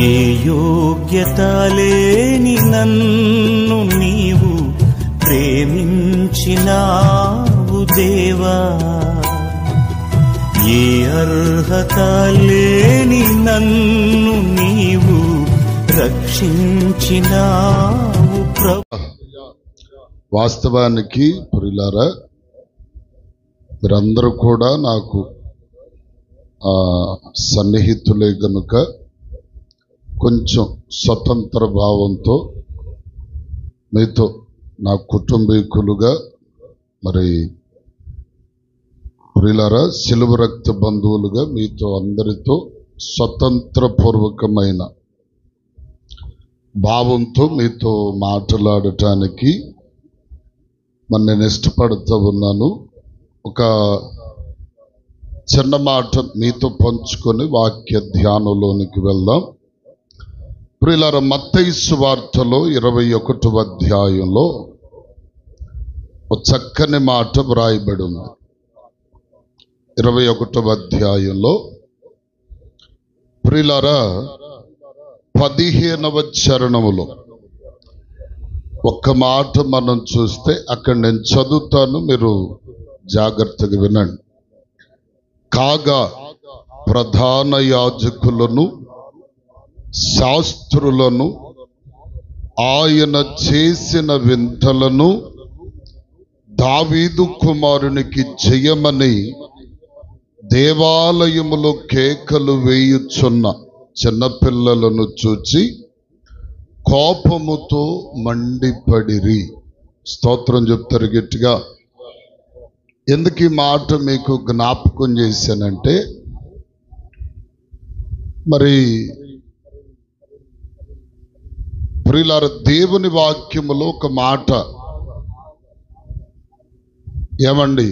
ఏ యోగ్యత లేని నన్ను నీవు ప్రేమించినావు దేవా, ఏ అర్హత లేని నన్ను నీవు రక్షించినావు ప్రభు. వాస్తవానికి ప్రియులారా, మీరందరూ కూడా నాకు సన్నిహితులే గనుక కొంచెం స్వతంత్ర భావంతో మీతో నా కుటుంబీకులుగా, మరి ప్రియులారా శిలువ రక్త బంధువులుగా మీతో అందరితో స్వతంత్రపూర్వకమైన భావంతో మీతో మాట్లాడటానికి మరి నేను ఇష్టపడుతూ ఉన్నాను. ఒక చిన్న మాట మీతో పంచుకొని వాక్య ధ్యానంలోనికి వెళ్దాం. ప్రియులారా, మత్తయి సువార్తలో 21వ అధ్యాయంలో ఒక చక్కని మాట వ్రాయబడి ఉంది. 21వ అధ్యాయంలో ప్రియులారా 15వ చరణములో ఒక్క మాట మనం చూస్తే అక్కడ నేను చదువుతాను, మీరు జాగ్రత్తగా వినండి. కాగా ప్రధాన యాజకులను శాస్త్రులను ఆయన చేసిన వింతలను దావీదు కుమారునికి జయమని దేవాలయములో కేకలు వేయుచున్న చిన్నపిల్లలను చూచి కోపముతో మండిపడిరి. స్తోత్రం చెప్తారు గట్టిగా. ఎందుకు ఈ మాట మీకు జ్ఞాపకం చేశానంటే, మరి ప్రియులార దేవుని వాక్యములో ఒక మాట ఏమండి,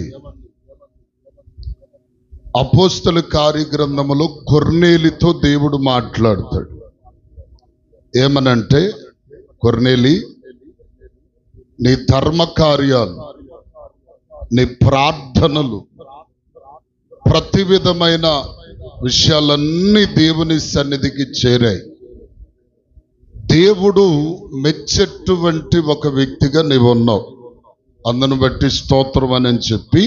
అపోస్తల కార్యగ్రంథములో కొర్నేలితో దేవుడు మాట్లాడతాడు. ఏమనంటే, కొర్నేలి, నీ ధర్మ కార్యాలు, నీ ప్రార్థనలు, ప్రతి విధమైన విషయాలన్నీ దేవుని సన్నిధికి చేరాయి. దేవుడు మెచ్చేటువంటి ఒక వ్యక్తిగా నీవు ఉన్నావు, అందును బట్టి స్తోత్రం అని చెప్పి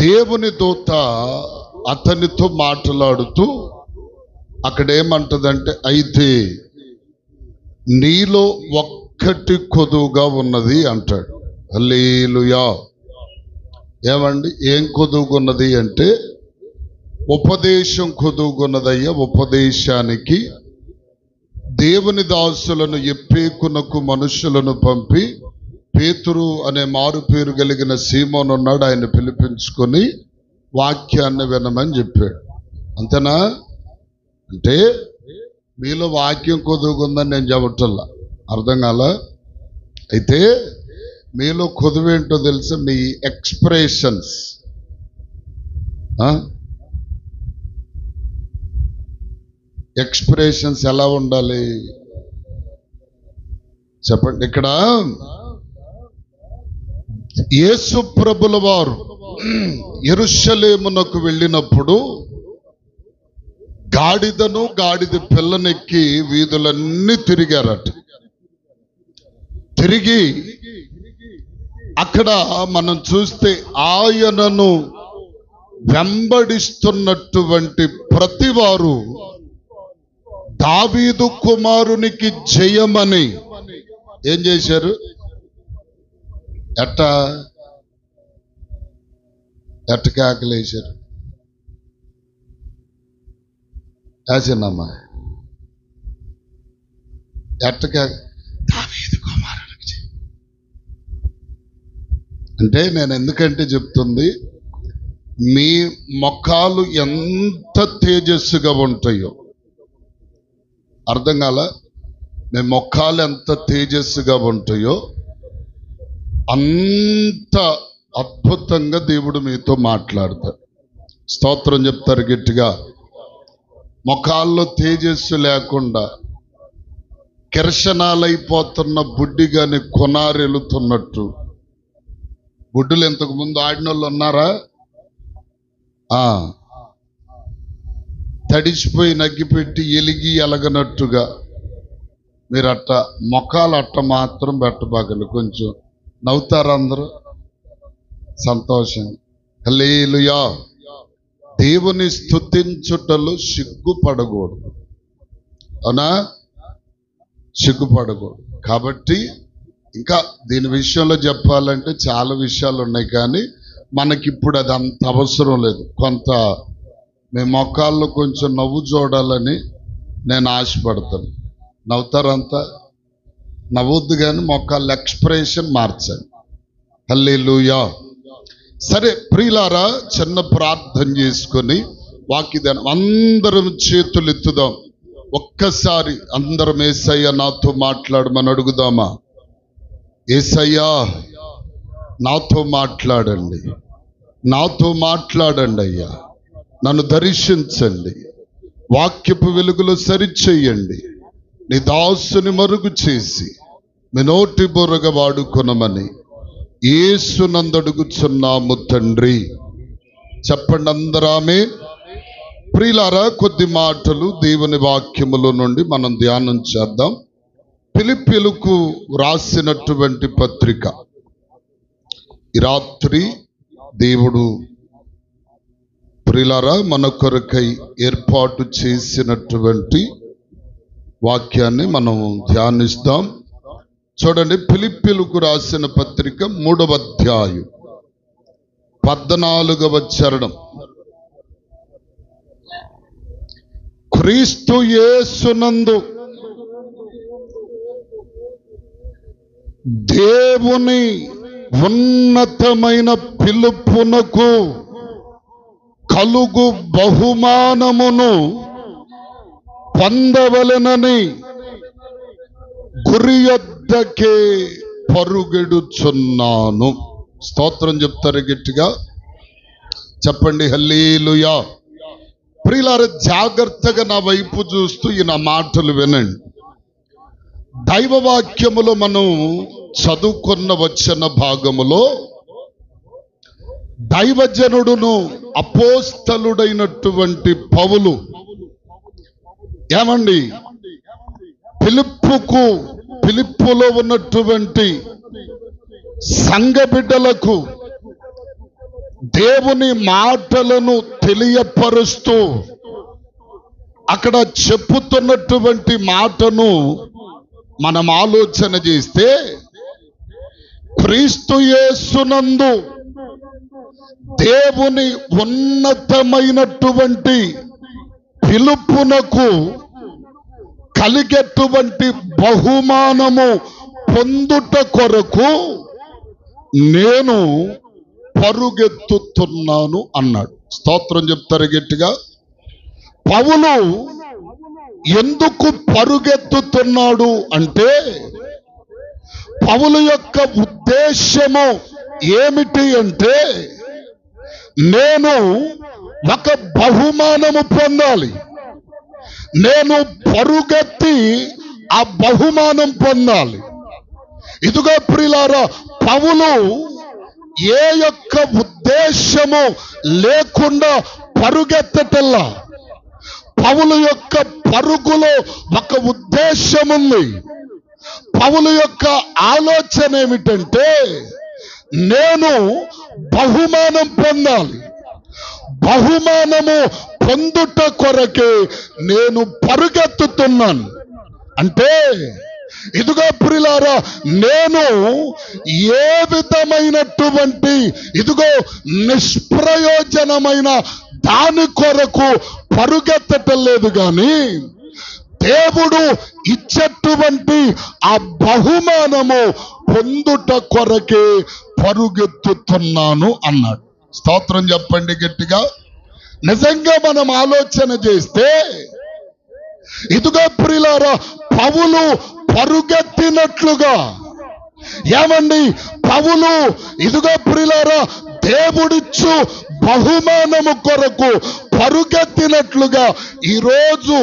దేవుని దూత అతనితో మాట్లాడుతూ అక్కడ ఏమంటదంటే, అయితే నీలో ఒక్కటి కొదువుగా ఉన్నది అంటాడు. హల్లెలూయా. ఏమండి, ఏం కొదువుకున్నది అంటే, ఉపదేశం కొదువుకున్నదయ్యా. ఉపదేశానికి దేవుని దాసులను ఎప్పేకునకు మనుషులను పంపి, పేతురు అనే మారు పేరు కలిగిన సీమోను ఉన్నాడు, ఆయన పిలిపించుకొని వాక్యాన్ని వినమని చెప్పాడు. అంతేనా? అంటే మీలో వాక్యం కొదువుకుందని నేను చెప్పటల్లా, అర్థం కాల. అయితే మీలో కొదువేంటో తెలుసా? మీ ఎక్స్ప్రెషన్స్. ఎక్స్ప్రెషన్స్ ఎలా ఉండాలి చెప్పండి. ఇక్కడ యేసు ప్రభుల వారు యెరూషలేమునకు వెళ్ళినప్పుడు గాడిదను గాడిద పిల్లనెక్కి వీధులన్నీ తిరిగారట. తిరిగి అక్కడ మనం చూస్తే ఆయనను వెంబడిస్తున్నటువంటి ప్రతి వారు దావీదు కుమారునికి జయమని ఏం చేశారు? ఎట్ట కేకలేశారు. యాచనమ్మా, దావీదు కుమారునికి జయం అంటే నేను ఎందుకంటే చెప్తుంది, మీ మొఖాలు ఎంత తేజస్సుగా ఉంటాయో, అర్థం కాల, మీ మొఖాలు ఎంత తేజస్సుగా ఉంటాయో అంత అద్భుతంగా దేవుడు మీతో మాట్లాడతాడు. స్తోత్రం చెప్తారు గట్టిగా. ముఖాల్లో తేజస్సు లేకుండా కిరసనాలైపోతున్న బుడ్డిగాని కొనారెలుతున్నట్టు. బుడ్డులు ఇంతకు ముందు ఆడిన వాళ్ళు ఉన్నారా? తడిసిపోయి నగ్గిపెట్టి ఎలిగి ఎలగనట్టుగా మీరు అట్ట మొఖాలు అట్ట మాత్రం పెట్టబాకండి. కొంచెం నవ్వుతారు అందరూ, సంతోషం. హల్లెలూయా. దేవుని స్తుతించుటలో సిగ్గుపడకూడదు, అవునా? సిగ్గుపడకూడదు. కాబట్టి ఇంకా దీని విషయంలో చెప్పాలంటే చాలా విషయాలు ఉన్నాయి, కానీ మనకిప్పుడు అది అంత అవసరం లేదు. కొంత మీ మొక్కల్లో కొంచెం నవ్వు చూడాలని నేను ఆశపడతాను. నవ్వుతారంతా? నవ్వొద్దు, కానీ మొక్కల ఎక్స్ప్రెషన్ మార్చండి. హల్లెలూయా. సరే ప్రియులారా, చిన్న ప్రార్థన చేసుకొని వాక్యదానం అందరం చేతులు ఎత్తుదాం. ఒక్కసారి అందరం యేసయ్య నాతో మాట్లాడమని అడుగుదామా? యేసయ్యా నాతో మాట్లాడండి, నాతో మాట్లాడండి అయ్యా, నన్ను దర్శించండి, వాక్యపు వెలుగులో సరిచేయండి, నీ దాసుని మరుగు చేసి మీ నోటి బొరగ వాడుకొనమని యేసునందు అడుగుచున్నాము తండ్రి. చెప్పండి అందరూ ఆమేన్. ప్రియులారా, కొద్ది మాటలు దేవుని వాక్యములో నుండి మనం ధ్యానం చేద్దాం. ఫిలిప్పీయులకు రాసినటువంటి పత్రిక. ఈ రాత్రి దేవుడు ప్రియులారా మన కొరకై ఏర్పాటు చేసినటువంటి వాక్యాన్ని మనం ధ్యానిస్తాం. చూడండి, ఫిలిప్పీయులకు రాసిన పత్రిక 3వ అధ్యాయం 14వ చరణం. క్రీస్తు యేసునందు దేవుని ఉన్నతమైన పిలుపునకు కలుగు బహుమానమును పొందవలెనని గురి యొద్దకే పరుగెడుచున్నాను. స్తోత్రం చెప్తారు గట్టిగా, చెప్పండి హల్లెలూయా. ప్రియులారా, జాగ్రత్తగా నా వైపు చూస్తూ ఈ నా మాటలు వినండి. దైవవాక్యములో మనం చదువుకున్న వచ్చిన భాగములో దైవజనుడును అపోస్తలుడైనటువంటి పౌలు ఏమండి ఫిలిప్పులో ఉన్నటువంటి సంఘ బిడ్డలకు దేవుని మాటలను తెలియపరుస్తూ అక్కడ చెప్పుతున్నటువంటి మాటను మనం ఆలోచన చేస్తే, క్రీస్తు యేసునందు దేవుని ఉన్నతమైనటువంటి పిలుపునకు కలిగేటువంటి బహుమానము పొందుట కొరకు నేను పరుగెత్తుతున్నాను అన్నాడు. స్తోత్రం చెప్తారు గట్టిగా. పౌలు ఎందుకు పరుగెత్తుతున్నాడు అంటే, పౌలు యొక్క ఉద్దేశము ఏమిటి అంటే, నేను ఒక బహుమానము పొందాలి, నేను పరుగెత్తి ఆ బహుమానం పొందాలి. ఇదిగో ప్రియులారా, పౌలు ఏ యొక్క ఉద్దేశము లేకుండా పరుగెత్తటల్లా. పౌలు యొక్క పరుగులో ఒక ఉద్దేశం ఉంది. పౌలు యొక్క ఆలోచన ఏమిటంటే, నేను బహుమానం పొందాలి, బహుమానము పొందుట కొరకే నేను పరుగెత్తుతున్నాను. అంటే ఇదిగో ప్రియులారా, నేను ఏ విధమైనటువంటి ఇదిగో నిష్ప్రయోజనమైన దాని కొరకు పరుగెత్తటం లేదు, కానీ దేవుడు ఇచ్చేటువంటి ఆ బహుమానము పొందుట కొరకే పరుగెత్తుతున్నాను అన్నాడు. స్తోత్రం చెప్పండి గట్టిగా. నిజంగా మనం ఆలోచన చేస్తే, ఇదిగో ప్రియులారా, పౌలు పరుగెత్తినట్లుగా ఏమండి, పౌలు ఇదిగో ప్రియులారా దేవుడిచ్చు బహుమానము కొరకు పరుగెత్తినట్లుగా ఈరోజు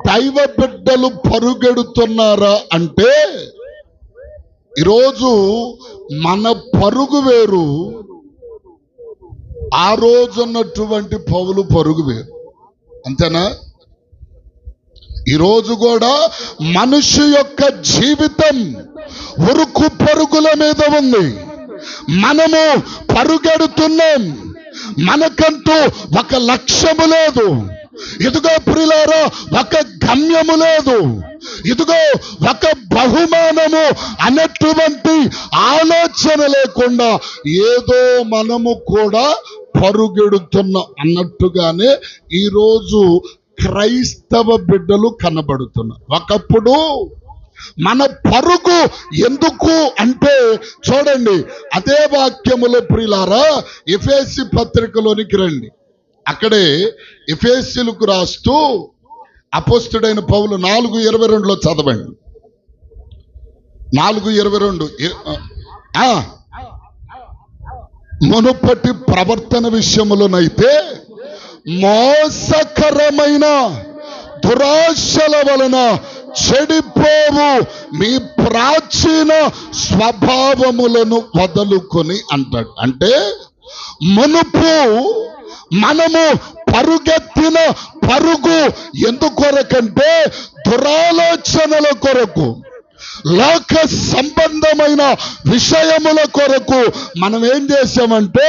దైవ బిడ్డలు పరుగెడుతున్నారా అంటే, ఈరోజు మన పరుగు వేరు, ఆ రోజు ఉన్నటువంటి పౌలు పరుగు వేరు. అంతేనా? ఈరోజు కూడా మనిషి యొక్క జీవితం ఉరుకు పరుగుల మీద ఉంది. మనము పరుగెడుతున్నాం, మనకంటూ ఒక లక్ష్యము లేదు. ఇదిగో ప్రియులారా, ఒక గమ్యము లేదు. ఇదిగో ఒక బహుమానము అన్నటువంటి ఆలోచన లేకుండా ఏదో మనము కూడా పరుగెడుతున్నాం అన్నట్టుగానే ఈరోజు క్రైస్తవ బిడ్డలు కనబడుతున్నారు. ఒకప్పుడు మన పరుగు ఎందుకు అంటే చూడండి, అదే వాక్యములో ప్రియులారా ఎఫెసీ పత్రికలోనికి రండి. అక్కడే ఎఫెసీలకు రాస్తూ అపోస్తలుడైన పౌలు 4:22 చదవండి. 4:22 మునుపటి ప్రవర్తన విషయములోనైతే మోసకరమైన దురాశల వలన చెడిపోవు మీ ప్రాచీన స్వభావములను వదులుకొని అంటాడు. అంటే మునుపు మనము పరుగెత్తిన పరుగు ఎందుకొరకంటే దురాలోచనల కొరకు, లోక సంబంధమైన విషయముల కొరకు మనం ఏం చేసామంటే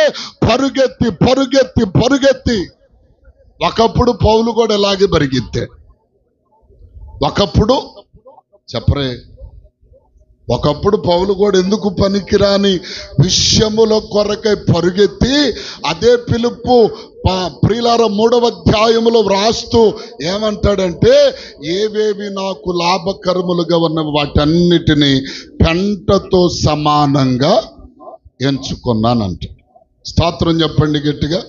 పరుగెత్తి పరుగెత్తి పరుగెత్తి. ఒకప్పుడు పౌలు కూడా ఇలాగే పరిగెత్తే. ఒకప్పుడు చెప్పరే, ఒకప్పుడు పౌలు కూడా ఎందుకు పనికిరాని విషయముల కొరకై పరుగెత్తి అదే పిలుపు ప్రియులారా 3వ అధ్యాయములో వ్రాస్తూ ఏమంటాడంటే, ఏవేవి నాకు లాభకరములుగా ఉన్న వాటన్నిటినీ పెంటతో సమానంగా ఎంచుకున్నానంట. స్తోత్రం చెప్పండి గట్టిగా.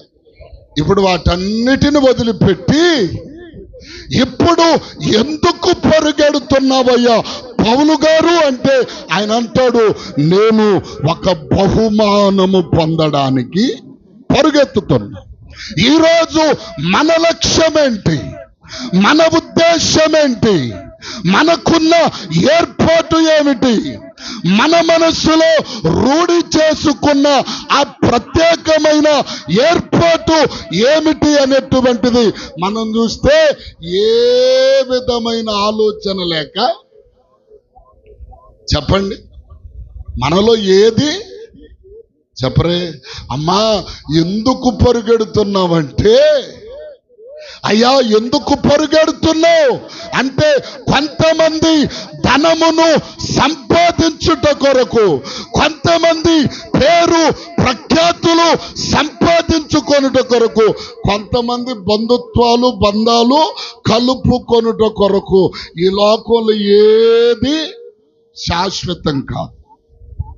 ఇప్పుడు వాటన్నిటిని వదిలిపెట్టి ఇప్పుడు ఎందుకు పరుగెడుతున్నావయ్యా పౌలు గారు అంటే ఆయన అంటాడు, నేను ఒక బహుమానము పొందడానికి పరుగెత్తుతున్నా. ఈరోజు మన లక్ష్యం ఏంటి? మన ఉద్దేశం ఏంటి? మనకున్న ఏర్పాటు ఏమిటి? మన మనస్సులో రూఢి చేసుకున్న ఆ ప్రత్యేకమైన ఏర్పాటు ఏమిటి అనేటువంటిది మనం చూస్తే ఏ విధమైన ఆలోచన లేక, చెప్పండి మనలో ఏది చెప్పరే, అమ్మా ఎందుకు పరుగెడుతున్నావంటే, అయ్యా ఎందుకు పరుగెడుతున్నావు అంటే కొంతమంది ధనమును సంపాదించుట కొరకు, కొంతమంది పేరు ప్రఖ్యాతులు సంపాదించుకొనుట కొరకు, కొంతమంది బంధుత్వాలు బంధాలు కలుపుకొనుట కొరకు. ఈ లోకంలో ఏది శాశ్వతం కాదు.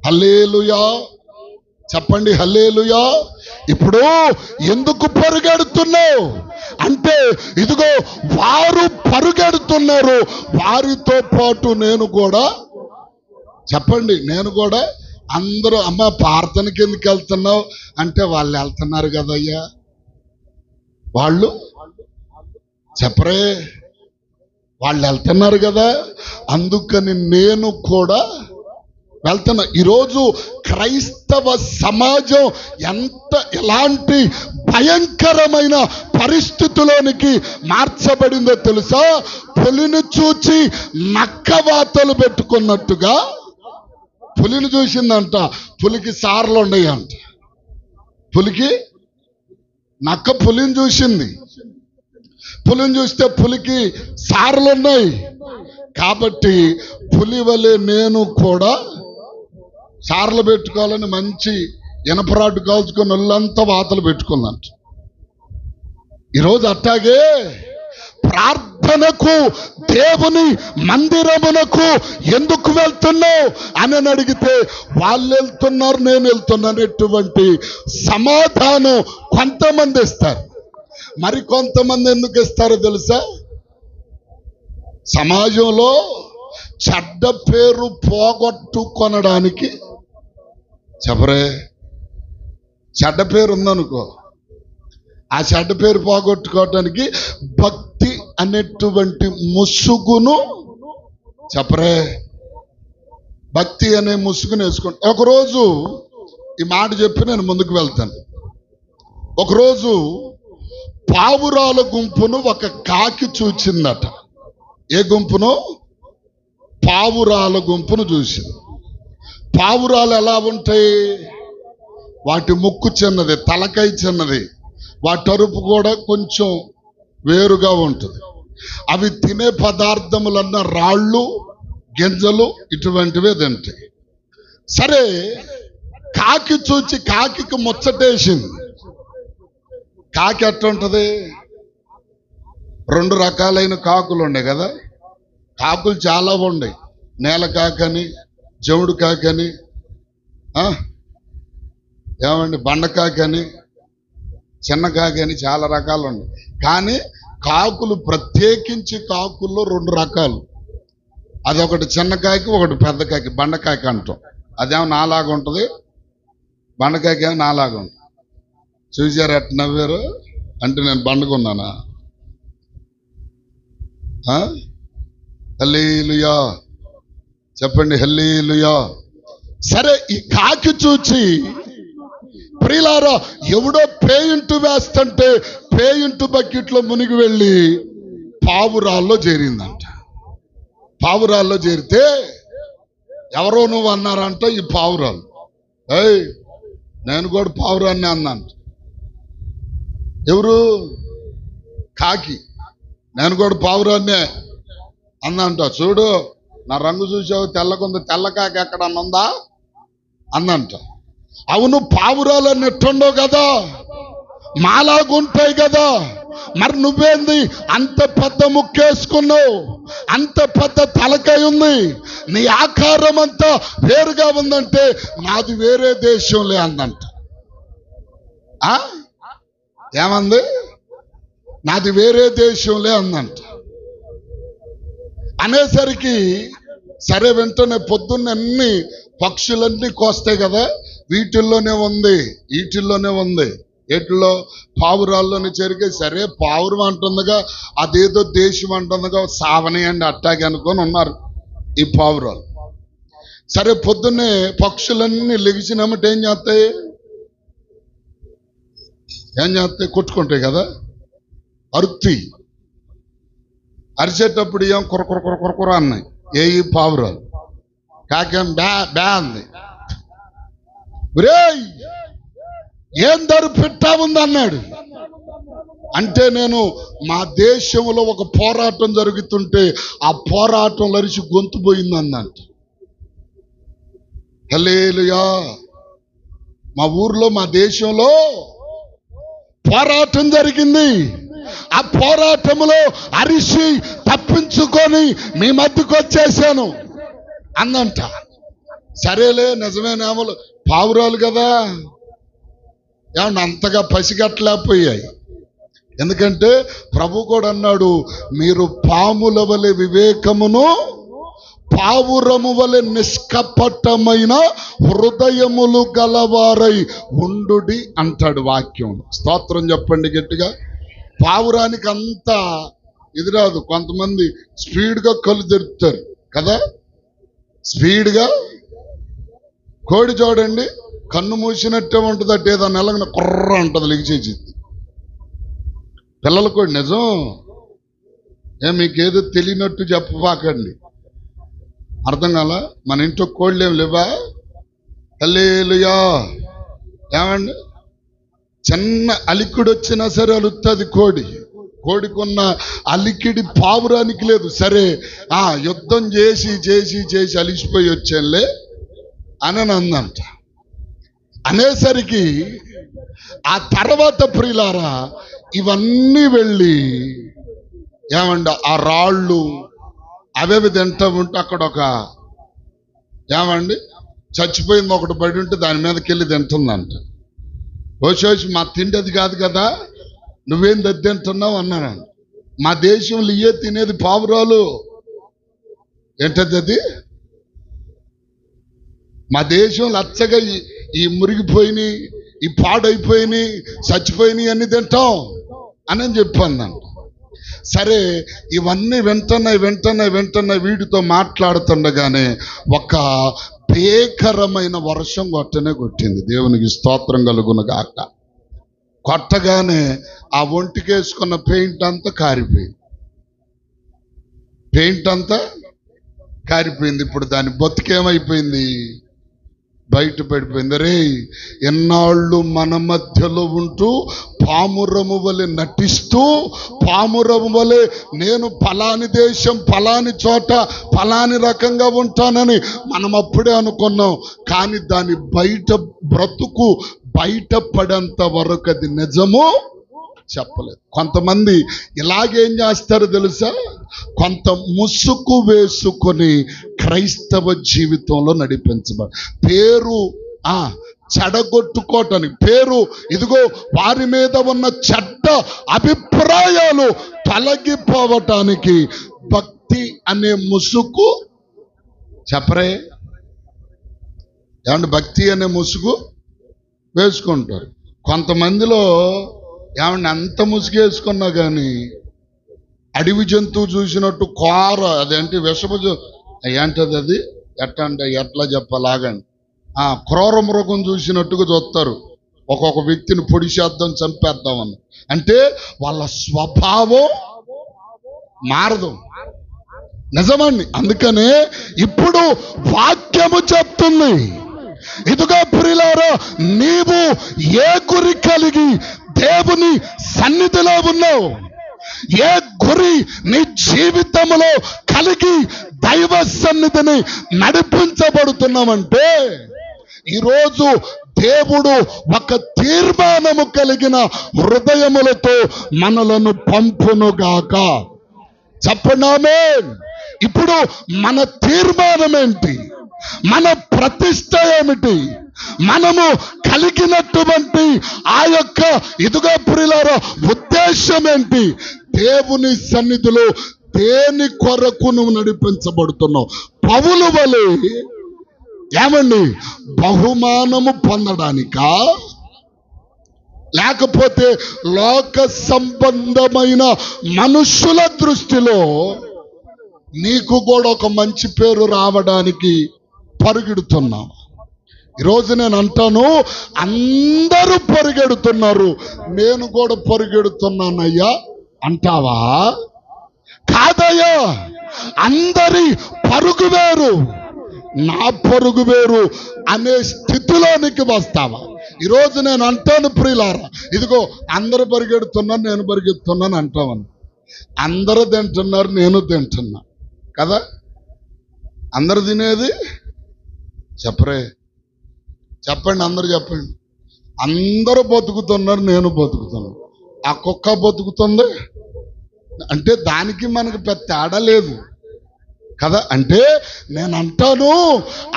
హల్లెలూయా చెప్పండి, హల్లెలూయా. ఇప్పుడు ఎందుకు పరుగెడుతున్నావు అంటే, ఇదిగో వారు పరుగెడుతున్నారు, వారితో పాటు నేను కూడా, చెప్పండి నేను కూడా. అందరూ అమ్మ ప్రార్థనకి ఎందుకు వెళ్తున్నావు అంటే, వాళ్ళు వెళ్తున్నారు కదయ్యా, వాళ్ళు చెప్పరే, వాళ్ళు వెళ్తున్నారు కదా, అందుకని నేను కూడా వెళ్తున్నా. ఈరోజు క్రైస్తవ సమాజం ఎలాంటి భయంకరమైన పరిస్థితిలోనికి మార్చబడిందో తెలుసా? పులిని చూచి నక్క వాతలు పెట్టుకున్నట్టుగా. పులిని చూసిందంట, పులికి సార్లు ఉన్నాయంట. పులికి నక్క పులిని చూసింది, పులిని చూస్తే పులికి సార్లు ఉన్నాయి. కాబట్టి పులి వలె నేను కూడా సార్లు పెట్టుకోవాలని మంచి ఇనపరాటు కాల్చుకొని ఒళ్ళంతా వాతలు పెట్టుకుందంట. ఈరోజు అట్టాగే ప్రార్థనకు దేవుని మందిరమునకు ఎందుకు వెళ్తున్నావు అని అడిగితే, వాళ్ళు వెళ్తున్నారు నేను వెళ్తున్నాను అనేటువంటి సమాధానం కొంతమంది ఇస్తారు. మరి కొంతమంది ఎందుకు ఇస్తారో తెలుసా? సమాజంలో చెడ్డ పేరు పోగొట్టుకొనడానికి. చెప్పరే, చెడ్డ పేరు ఉందనుకో, ఆ చెడ్డ పేరు పోగొట్టుకోవటానికి భక్తి అనేటువంటి ముసుగును, చెప్పరే, భక్తి అనే ముసుగును వేసుకోండి. ఒకరోజు ఈ మాట చెప్పి నేను ముందుకు వెళ్తాను. ఒకరోజు పావురాల గుంపును ఒక కాకి చూచిందట. ఏ గుంపును? పావురాల గుంపును చూసింది. పావురాలు ఎలా ఉంటాయి? వాటి ముక్కు చిన్నది, తలకాయ చిన్నది, వాటి అరుపు కూడా కొంచెం వేరుగా ఉంటుంది. అవి తినే పదార్థములన్న రాళ్ళు, గింజలు ఇటువంటివే తింటాయి. సరే, కాకి చూచి కాకి ముచ్చటేసింది. కాకి ఎట్టుంటది? 2 రకాలైన కాకులు ఉన్నాయి కదా. కాకులు చాలా ఉన్నాయి. నేల కాకని, జముడు కాకని, ఏమండి బండకాకని, చిన్న కాకని, చాలా రకాలు ఉన్నాయి. కానీ కాకులు ప్రత్యేకించి కాకుల్లో 2 రకాలు. అదొకటి చిన్న కాకి, ఒకటి పెద్ద కాకి, బండకాకి అంటాం. అదేమో నాలాగా ఉంటుంది, బండకాకి ఏమో నాలాగా ఉంటుంది. చూసారు ఎట్ నవ్వారు అంటే నేను బండకున్నానా? హల్లెలూయా చెప్పండి, హల్లెలూయా. సరే, ఈ కాకి చూచి ప్రియులారా, ఎవడో పేయింటు వేస్తుంటే పేయింటు బకెట్లో మునిగి వెళ్ళి పావురాల్లో చేరిందంట. పావురాల్లో చేరితే ఎవరో నువ్వు అన్నారంట ఈ పావురాలు. ఏయ్, నేను కూడా పావురాన్ని అన్నాను. ఎవరు? కాకి. నేను కూడా పావురాన్నే అందంట. చూడు, నా రంగు చూసావు, తెల్లకుంది, తెల్ల కాకి ఎక్కడన్నా ఉందా అందంట. అవును, పావురాలన్నీ ఎట్టుండవు కదా, మాలాగుంటాయి కదా. మరి నువ్వేంది అంత పెద్ద ముక్కేసుకున్నావు, అంత పెద్ద తలకాయ ఉంది, నీ ఆకారం అంతా వేరుగా ఉందంటే నాది వేరే దేశంలే అందంట. ఏమంది? నాది వేరే దేశంలే అందంట. అనేసరికి సరే, వెంటనే పొద్దున్న అన్ని పక్షులన్నీ కోస్తాయి కదా, వీటిల్లోనే ఉంది, వీటిల్లోనే ఉంది. ఎట్లో? పావురాల్లోనే చేరికే. సరే, పావురం అంటుందిగా, అదేదో దేశం అంటుందిగా, సావనియండి అట్టాగే అనుకొని ఉన్నారు ఈ పావురాలు. సరే, పొద్దున్నే పక్షులన్నీ లెగిసినమ్మట ఏం చేస్తాయి? కొట్టుకుంటాయి కదా, అరుత్తి. అరిచేటప్పుడు ఏం కురకుర కురకుర అన్నాయి ఏ పావురాలు. కాకేం బ్యా బ్యా అంది. ఏం దరు పెట్టా ఉంది అన్నాడు. అంటే నేను మా దేశంలో ఒక పోరాటం జరుగుతుంటే ఆ పోరాటంలో అరిచి గొంతు పోయింది అన్నంట. హల్లెలూయా. మా ఊర్లో, మా దేశంలో పోరాటం జరిగింది. ఆ పోరాటంలో అరిసి తప్పించుకొని మీ మధ్యకు వచ్చేసాను అందంట. సరేలే, నిజమేనేమో, పావురాలు కదా, ఏమన్నా అంతగా పసిగట్టలేకపోయాయి. ఎందుకంటే ప్రభు కూడా అన్నాడు, మీరు పాముల వలె వివేకమును, పావురము వలె నిష్కపటమైన హృదయములు గలవారై ఉండుడి అంటాడు వాక్యం. స్తోత్రం చెప్పండి గట్టిగా. పావురానికి అంతా ఇది రాదు. కొంతమంది స్పీడ్గా కళ్ళు తెరుపుతారు కదా, స్పీడ్గా. కోడి చూడండి, కన్ను మూసినట్టే ఉంటుంది, అంటే ఏదో నెలగిన కుర్ర ఉంటుంది, లెగిచేసింది. పిల్లల కోడి నిజం. మీకేదో తెలియనట్టు చెప్పబాకండి, అర్థం కాల. మన ఇంట్లో కోళ్ళు ఏం లేవా? హల్లెలూయా. ఏమండి, చిన్న అలికిడి వచ్చినా సరే అలుస్తుంది కోడి. కోడికున్న అలికిడి పావురానికి లేదు. సరే, యుద్ధం చేసి చేసి చేసి అలిసిపోయి వచ్చేళ్ళే అని అందంట. అనేసరికి ఆ తర్వాత ప్రియులారా, ఇవన్నీ వెళ్ళి ఏమండి ఆ రాళ్ళు అవేవి తింటూ ఉంటే అక్కడ ఒక ఏమండి చచ్చిపోయింది ఒకటి పడి ఉంటే దాని మీదకి వెళ్ళి తింటుందంట. ఓసోసి మా తిండి అది కాదు కదా, నువ్వేం తింటున్నావు అన్నాను. మా దేశంలో ఇయ్యే తినేది పావురాలు. ఏంటది అది? మా దేశంలో అచ్చగా ఈ మురిగిపోయినాయి, ఈ పాడైపోయినాయి, చచ్చిపోయినాయి అన్ని తింటాం అని చెప్పాను. సరే, ఇవన్నీ వెంటనే వీటితో మాట్లాడుతుండగానే ఒక భీకరమైన వర్షం కొట్టనే కొట్టింది. దేవునికి స్తోత్రం కలుగును గాక. కొట్టగానే ఆ ఒంటికి వేసుకున్న పెయింట్ అంతా కారిపోయింది. పెయింట్ అంతా కారిపోయింది. ఇప్పుడు దాని బతుకేమైపోయింది? బయట పడిపోయింది. రే, ఎన్నాళ్ళు మన మధ్యలో ఉంటూ పామురము వలె నటిస్తూ, పామురము వలె నేను ఫలాని దేశం, ఫలాని చోట, ఫలాని రకంగా ఉంటానని మనం అప్పుడే అనుకున్నాం. కానీ దాని బయట బ్రతుకు బయటపడేంత వరకు అది నిజమో చెప్పలేదు. కొంతమంది ఇలాగేం చేస్తారు తెలుసా? కొంత ముసుగు వేసుకొని క్రైస్తవ జీవితంలో నడిపించబడి పేరు చెడగొట్టుకోవటానికి, పేరు ఇదిగో వారి మీద ఉన్న చెడ్డ అభిప్రాయాలు తొలగిపోవటానికి భక్తి అనే ముసుగు చెప్పరే ఏమంటే భక్తి అనే ముసుగు వేసుకుంటారు. కొంతమందిలో ఏమన్నా ఎంత ముసుగేసుకున్నా కానీ అడవి జంతువు చూసినట్టు కోర, అదేంటి విషపు ఏంటది, అది ఎట్లా చెప్పలాగండి, క్రూర మృగం చూసినట్టుగా చూస్తారు. ఒక్కొక్క వ్యక్తిని పొడిచేద్దాం, చంపేద్దామని. అంటే వాళ్ళ స్వభావం మారదు. నిజమండి. అందుకనే ఇప్పుడు వాక్యము చెప్తుంది, ఇదిగో ప్రియులారా, నీవు ఏ గురి కలిగి దేవుని సన్నిధిలో ఉన్నావు, ఏ గురి నీ జీవితంలో కలిగి దైవ సన్నిధిని నడిపించబడుతున్నామంటే, ఈరోజు దేవుడు ఒక తీర్మానము కలిగిన హృదయములతో మనలను పంపునుగాక. చెప్పండి ఆమేన్. ఇప్పుడు మన తీర్మానం ఏంటి? మన ప్రతిష్ట ఏమిటి? మనము కలిగినటువంటి ఆ యొక్క ఇదిగో ప్రియులారా ఉద్దేశం ఏంటి? దేవుని సన్నిధిలో దేని కొరకు నువ్వు నడిపించబడుతున్నావు? పౌలు వలె ఏమండి, బహుమానము పొందడానికా, లేకపోతే లోక సంబంధమైన మనుషుల దృష్టిలో నీకు కూడా ఒక మంచి పేరు రావడానికి పరుగెడుతున్నావు? ఈరోజు నేను అంటాను, అందరూ పరిగెడుతున్నారు, నేను కూడా పరిగెడుతున్నానయ్యా అంటావా? కాదయ్యా, అందరి పరుగు వేరు, నా పరుగు వేరు అనే స్థితిలోనికి వస్తావా? ఈరోజు నేను అంటాను ప్రియులారా, ఇదిగో అందరూ పరిగెడుతున్నారు, నేను పరిగెడుతున్నాను అంటామని. అందరూ తింటున్నారు, నేను తింటున్నా కదా. అందరు తినేది చెప్పరే, చెప్పండి, అందరు చెప్పండి. అందరూ బతుకుతున్నారు, నేను బతుకుతున్నాను. ఆ కుక్క బతుకుతుంది అంటే దానికి మనకు పెద్ద తేడా లేదు కదా. అంటే నేను అంటాను,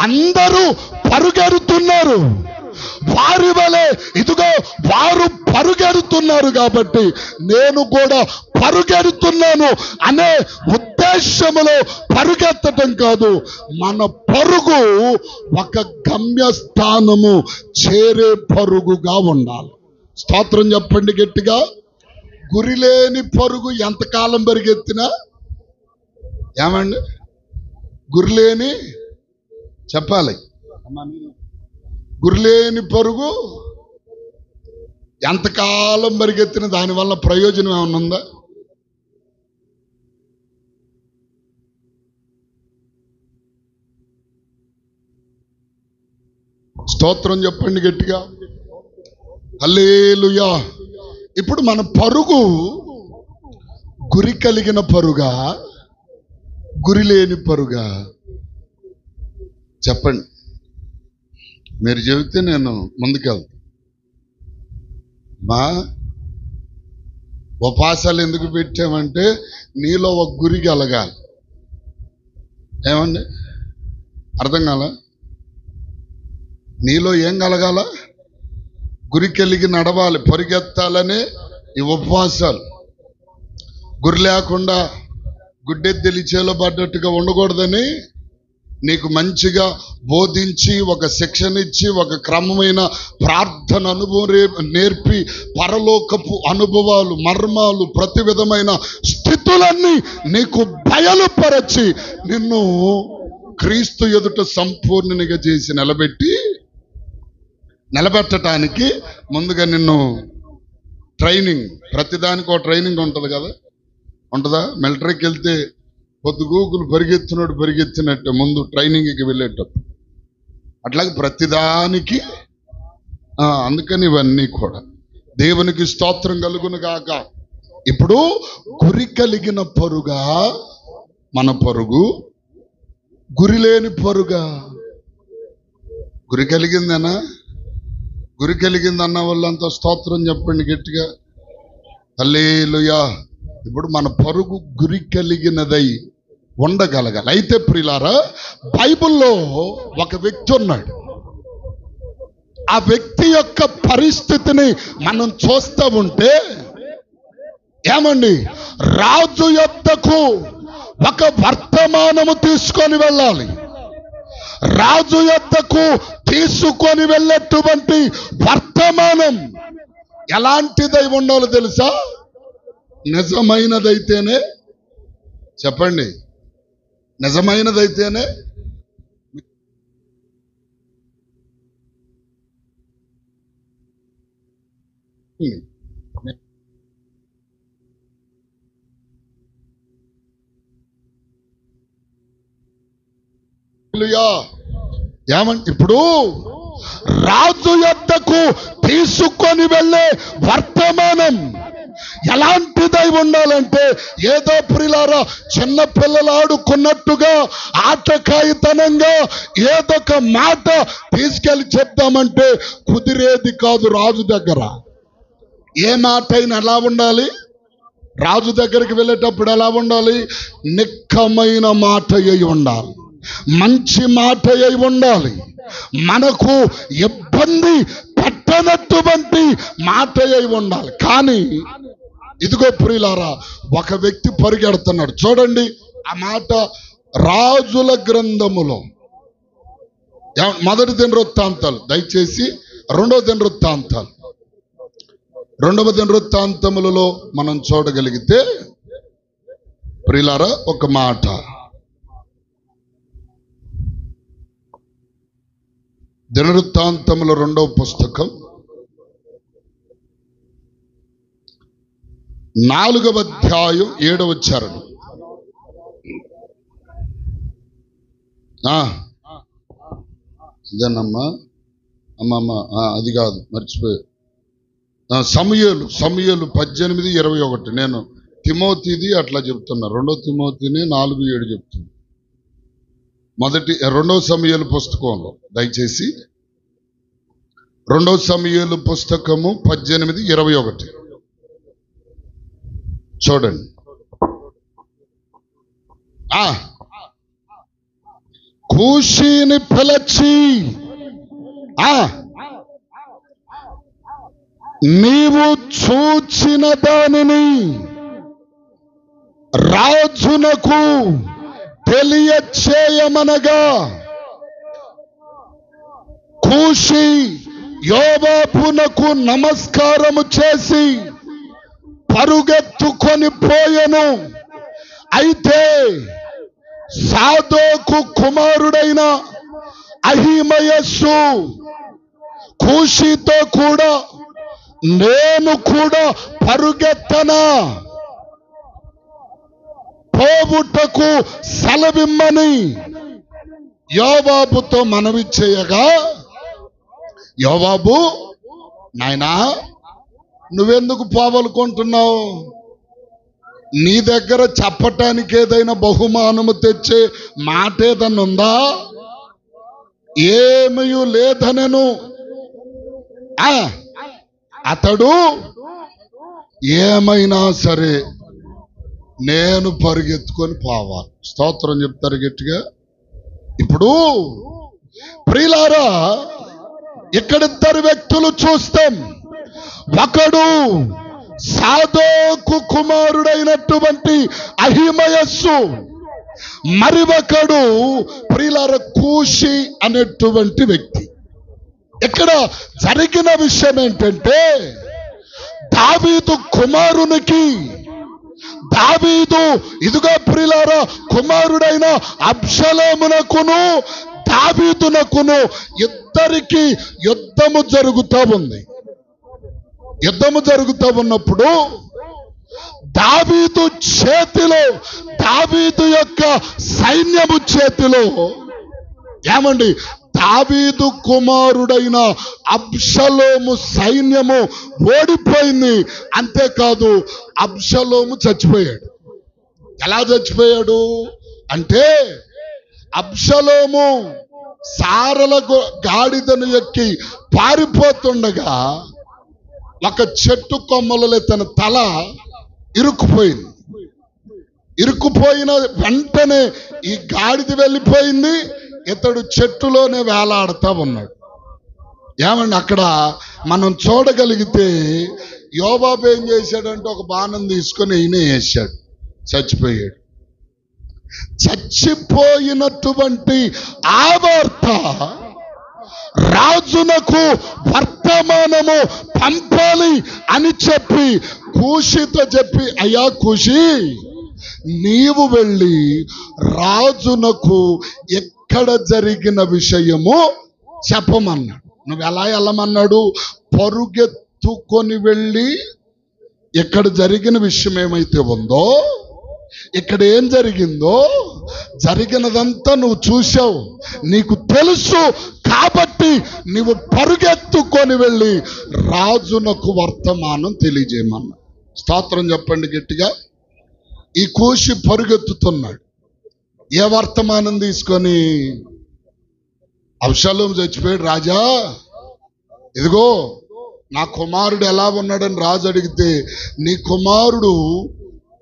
అందరూ పరుగెడుతున్నారు, వారి వలె ఇదిగో వారు పరుగెడుతున్నారు కాబట్టి నేను కూడా పరుగెడుతున్నాను అనే ఉద్దేశములో పరుగెత్తటం కాదు. మన పరుగు ఒక గమ్యస్థానము చేరే పరుగుగా ఉండాలి. స్తోత్రం చెప్పండి గట్టిగా. గురిలేని పరుగు ఎంతకాలం పరిగెత్తినా ఏమండి, గురిలేని చెప్పాలి, గురిలేని పరుగు ఎంతకాలం పరిగెత్తిన దానివల్ల ప్రయోజనం ఏమన్నా ఉందా? స్తోత్రం చెప్పండి గట్టిగా. హల్లెలూయా. ఇప్పుడు మన పరుగు గురి కలిగిన పరుగా, గురి లేని పరుగా? చెప్పండి. మీరు చెబితే నేను ముందుకెళ్తాను. మా ఉపవాసాలు ఎందుకు పెట్టామంటే నీలో ఒక గురి కలగాలి. ఏమండి, అర్థం కాల? నీలో ఏం కలగాల? గురి కలిగి నడవాలి, పరిగెత్తాలనే ఈ ఉపవాసాలు. గురి లేకుండా గుడ్డెద్దెలి చేలో పడ్డట్టుగా ఉండకూడదని నీకు మంచిగా బోధించి, ఒక శిక్షణ ఇచ్చి, ఒక క్రమమైన ప్రార్థన అనుభవం నేర్పి, పరలోకపు అనుభవాలు, మర్మాలు, ప్రతి విధమైన స్థితులన్నీ నీకు బయలుపరచి నిన్ను క్రీస్తు ఎదుట సంపూర్ణనిగా చేసి నిలబెట్టడానికి ముందుగా నిన్ను ట్రైనింగ్, ప్రతిదానికి ఒక ట్రైనింగ్ ఉంటుంది కదా, ఉంటుందా? మిలిటరీకి వెళ్తే పొద్దుగూకులు పరిగెత్తినట్టు ముందు ట్రైనింగ్కి వెళ్ళేటప్పుడు, అట్లాగే ప్రతిదానికి. అందుకని ఇవన్నీ కూడా దేవునికి స్తోత్రం కలుగును గాక. ఇప్పుడు గురి కలిగిన పరుగా మన పరుగు, గురి లేని పరుగా. గురి కలిగిందనా? గురి కలిగిందన్న వాళ్ళంతా స్తోత్రం చెప్పండి గట్టిగా, హల్లెలూయా. ఇప్పుడు మన పరుగు గురి కలిగినదై ఉండగలగాలి. అయితే ప్రియులారా, బైబిల్లో ఒక వ్యక్తి ఉన్నాడు. ఆ వ్యక్తి యొక్క పరిస్థితిని మనం చూస్తూ ఉంటే ఏమండి, రాజు యొద్దకు ఒక వర్తమానము తీసుకొని వెళ్ళాలి. రాజు యొద్దకు తీసుకొని వెళ్ళేటువంటి వర్తమానం ఎలాంటిదై ఉండాలో తెలుసా? నిజమైనదైతేనే, చెప్పండి, నిజమైనదైతేనే. ఏమంటే ఇప్పుడు రాజు యొద్దకు తీసుకొని వెళ్ళే వర్తమానం ఎలాంటిదై ఉండాలంటే, ఏదో ప్రియులారా చిన్న పిల్లలు ఆడుకున్నట్టుగా ఆటకాయితనంగా ఏదొక మాట తీసుకెళ్లి చెప్తామంటే కుదిరేది కాదు. రాజు దగ్గర ఏ మాట అయినా ఎలా ఉండాలి? రాజు దగ్గరికి వెళ్ళేటప్పుడు ఎలా ఉండాలి? నిక్కమైన మాట అయి ఉండాలి, మంచి మాట అయి ఉండాలి, మనకు ఇబ్బంది పెట్టనటువంటి మాట అయి ఉండాలి. కానీ ఇదిగో ప్రియులారా, ఒక వ్యక్తి పరిగెడుతున్నాడు. చూడండి ఆ మాట రాజుల గ్రంథములో, మొదటి దినవృత్తాంతాలు, దయచేసి రెండవ దినవృత్తాంతములలో మనం చూడగలిగితే ప్రియులారా ఒక మాట, దినవృత్తాంతముల 2వ పుస్తకం 4వ అధ్యాయం 7వ చరణం. ఇదేనమ్మా, అమ్మమ్మ అది కాదు, మర్చిపోయి. సమూయేలు 18:21. నేను తిమోతిది అట్లా చెప్తున్నా, 2వ తిమోతిని 4:7 చెప్తున్నా. 2వ సమూయేలు పుస్తకంలో దయచేసి 2వ సమూయేలు పుస్తకము 18:21 చూడండి. కూషీని పిలచి నీవు చూచిన దానిని రాజునకు తెలియచేయమనగా, కూషి యోవాబునకు నమస్కారము చేసి పరుగెత్తుకొని పోయెను. అయితే సాదోకు కుమారుడైన అహిమయస్సు కూషితో కూడా నేను కూడా పరుగెత్తనా, పోవుటకు సెలవిమ్మని యోవాబుతో మనవి చేయగా, యోవాబు, నాయనా నువ్వెందుకు పోవాలనుకుంటున్నావు? నీ దగ్గర చెప్పటానికి ఏదైనా బహుమానము తెచ్చే మాట ఏదన్నా ఉందా? ఏమీ లేదనెను. అతడు ఏమైనా సరే నేను పరిగెత్తుకొని పోవాలి. స్తోత్రం చెప్తారు గట్టిగా. ఇప్పుడు ప్రియులారా, ఇక్కడిద్దరు వ్యక్తులు చూస్తాం. ఒకడు సాదోకు కుమారుడైనటువంటి అహిమయస్సు, మరి ఒకడు ప్రియులారా కూషి అనేటువంటి వ్యక్తి. ఇక్కడ జరిగిన విషయం ఏంటంటే, దావీదు కుమారునికి, దావీదు ఇదిగో ప్రియులారా కుమారుడైన అబ్షలోమునకును దావీదునకును ఇద్దరికి యుద్ధము జరుగుతూ ఉంది. యుద్ధము జరుగుతూ ఉన్నప్పుడు దావీదు చేతిలో, దావీదు యొక్క సైన్యము చేతిలో ఏమండి దావీదు కుమారుడైన అబ్షలోము సైన్యము ఓడిపోయింది. అంతేకాదు అబ్షలోము చచ్చిపోయాడు. ఎలా చచ్చిపోయాడు అంటే, అబ్షలోము సారల గాడిదను ఎక్కి పారిపోతుండగా ఒక చెట్టు కొమ్మలలో తన తల ఇరుక్కుపోయింది. ఇరుక్కుపోయిన వెంటనే ఈ గాడిద వెళ్ళిపోయింది, ఇతడు చెట్టులోనే వేలాడుతూ ఉన్నాడు. ఏమండి అక్కడ మనం చూడగలిగితే యోబాబు ఏం చేశాడంటే ఒక బాణం తీసుకొని ఈయన వేశాడు, చచ్చిపోయాడు. చచ్చిపోయినటువంటి ఆ వార్త రాజునకు వర్తమానము పంపాలి అని చెప్పి కూషితో చెప్పి, అయ్యా కూషి, నీవు వెళ్ళి రాజునకు ఎక్కడ జరిగిన విషయము చెప్పమన్నాడు. నువ్వు ఎలా వెళ్ళమన్నాడు? పరుగెత్తుకొని వెళ్ళి ఇక్కడ జరిగిన విషయం ఏమైతే ఉందో, ఇక్కడ ఏం జరిగిందో, జరిగినదంతా నువ్వు చూసావు, నీకు తెలుసు కాబట్టి నీవు పరుగెత్తుకొని వెళ్ళి రాజునకు వర్తమానం తెలియజేయమన్నా. స్తోత్రం చెప్పండి గట్టిగా. ఈ కూషి పరుగెత్తుతున్నాడు. ఏ వర్తమానం తీసుకొని? అబ్షలోము చచ్చిపోయాడు రాజా, ఇదిగో నా కుమారుడు ఎలా ఉన్నాడని రాజు అడిగితే, నీ కుమారుడు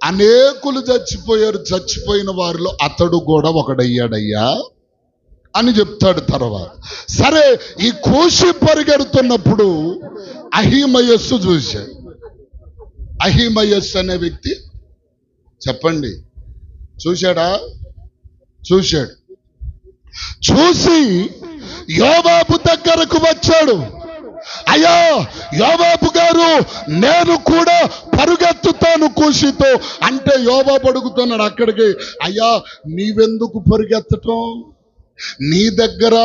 అనేకులు చచ్చిపోయారు, చచ్చిపోయిన వారిలో అతడు కూడా ఒకడయ్యాడయ్యా అని చెప్తాడు. తర్వాత సరే, ఈ కూషి పరిగెడుతున్నప్పుడు అహీమయస్సు చూశాడు. అహీమయస్సు అనే వ్యక్తి చెప్పండి, చూశాడా? చూశాడు. చూసి యోబాబు దగ్గరకు వచ్చాడు. అయ్యా యోబాబు గారు, నేను కూడా పరుగెత్తుతాను కూషితో అంటే, యోబాబు అడుగుతున్నాడు అక్కడికి, అయ్యా నీవెందుకు పరిగెత్తటం? నీ దగ్గర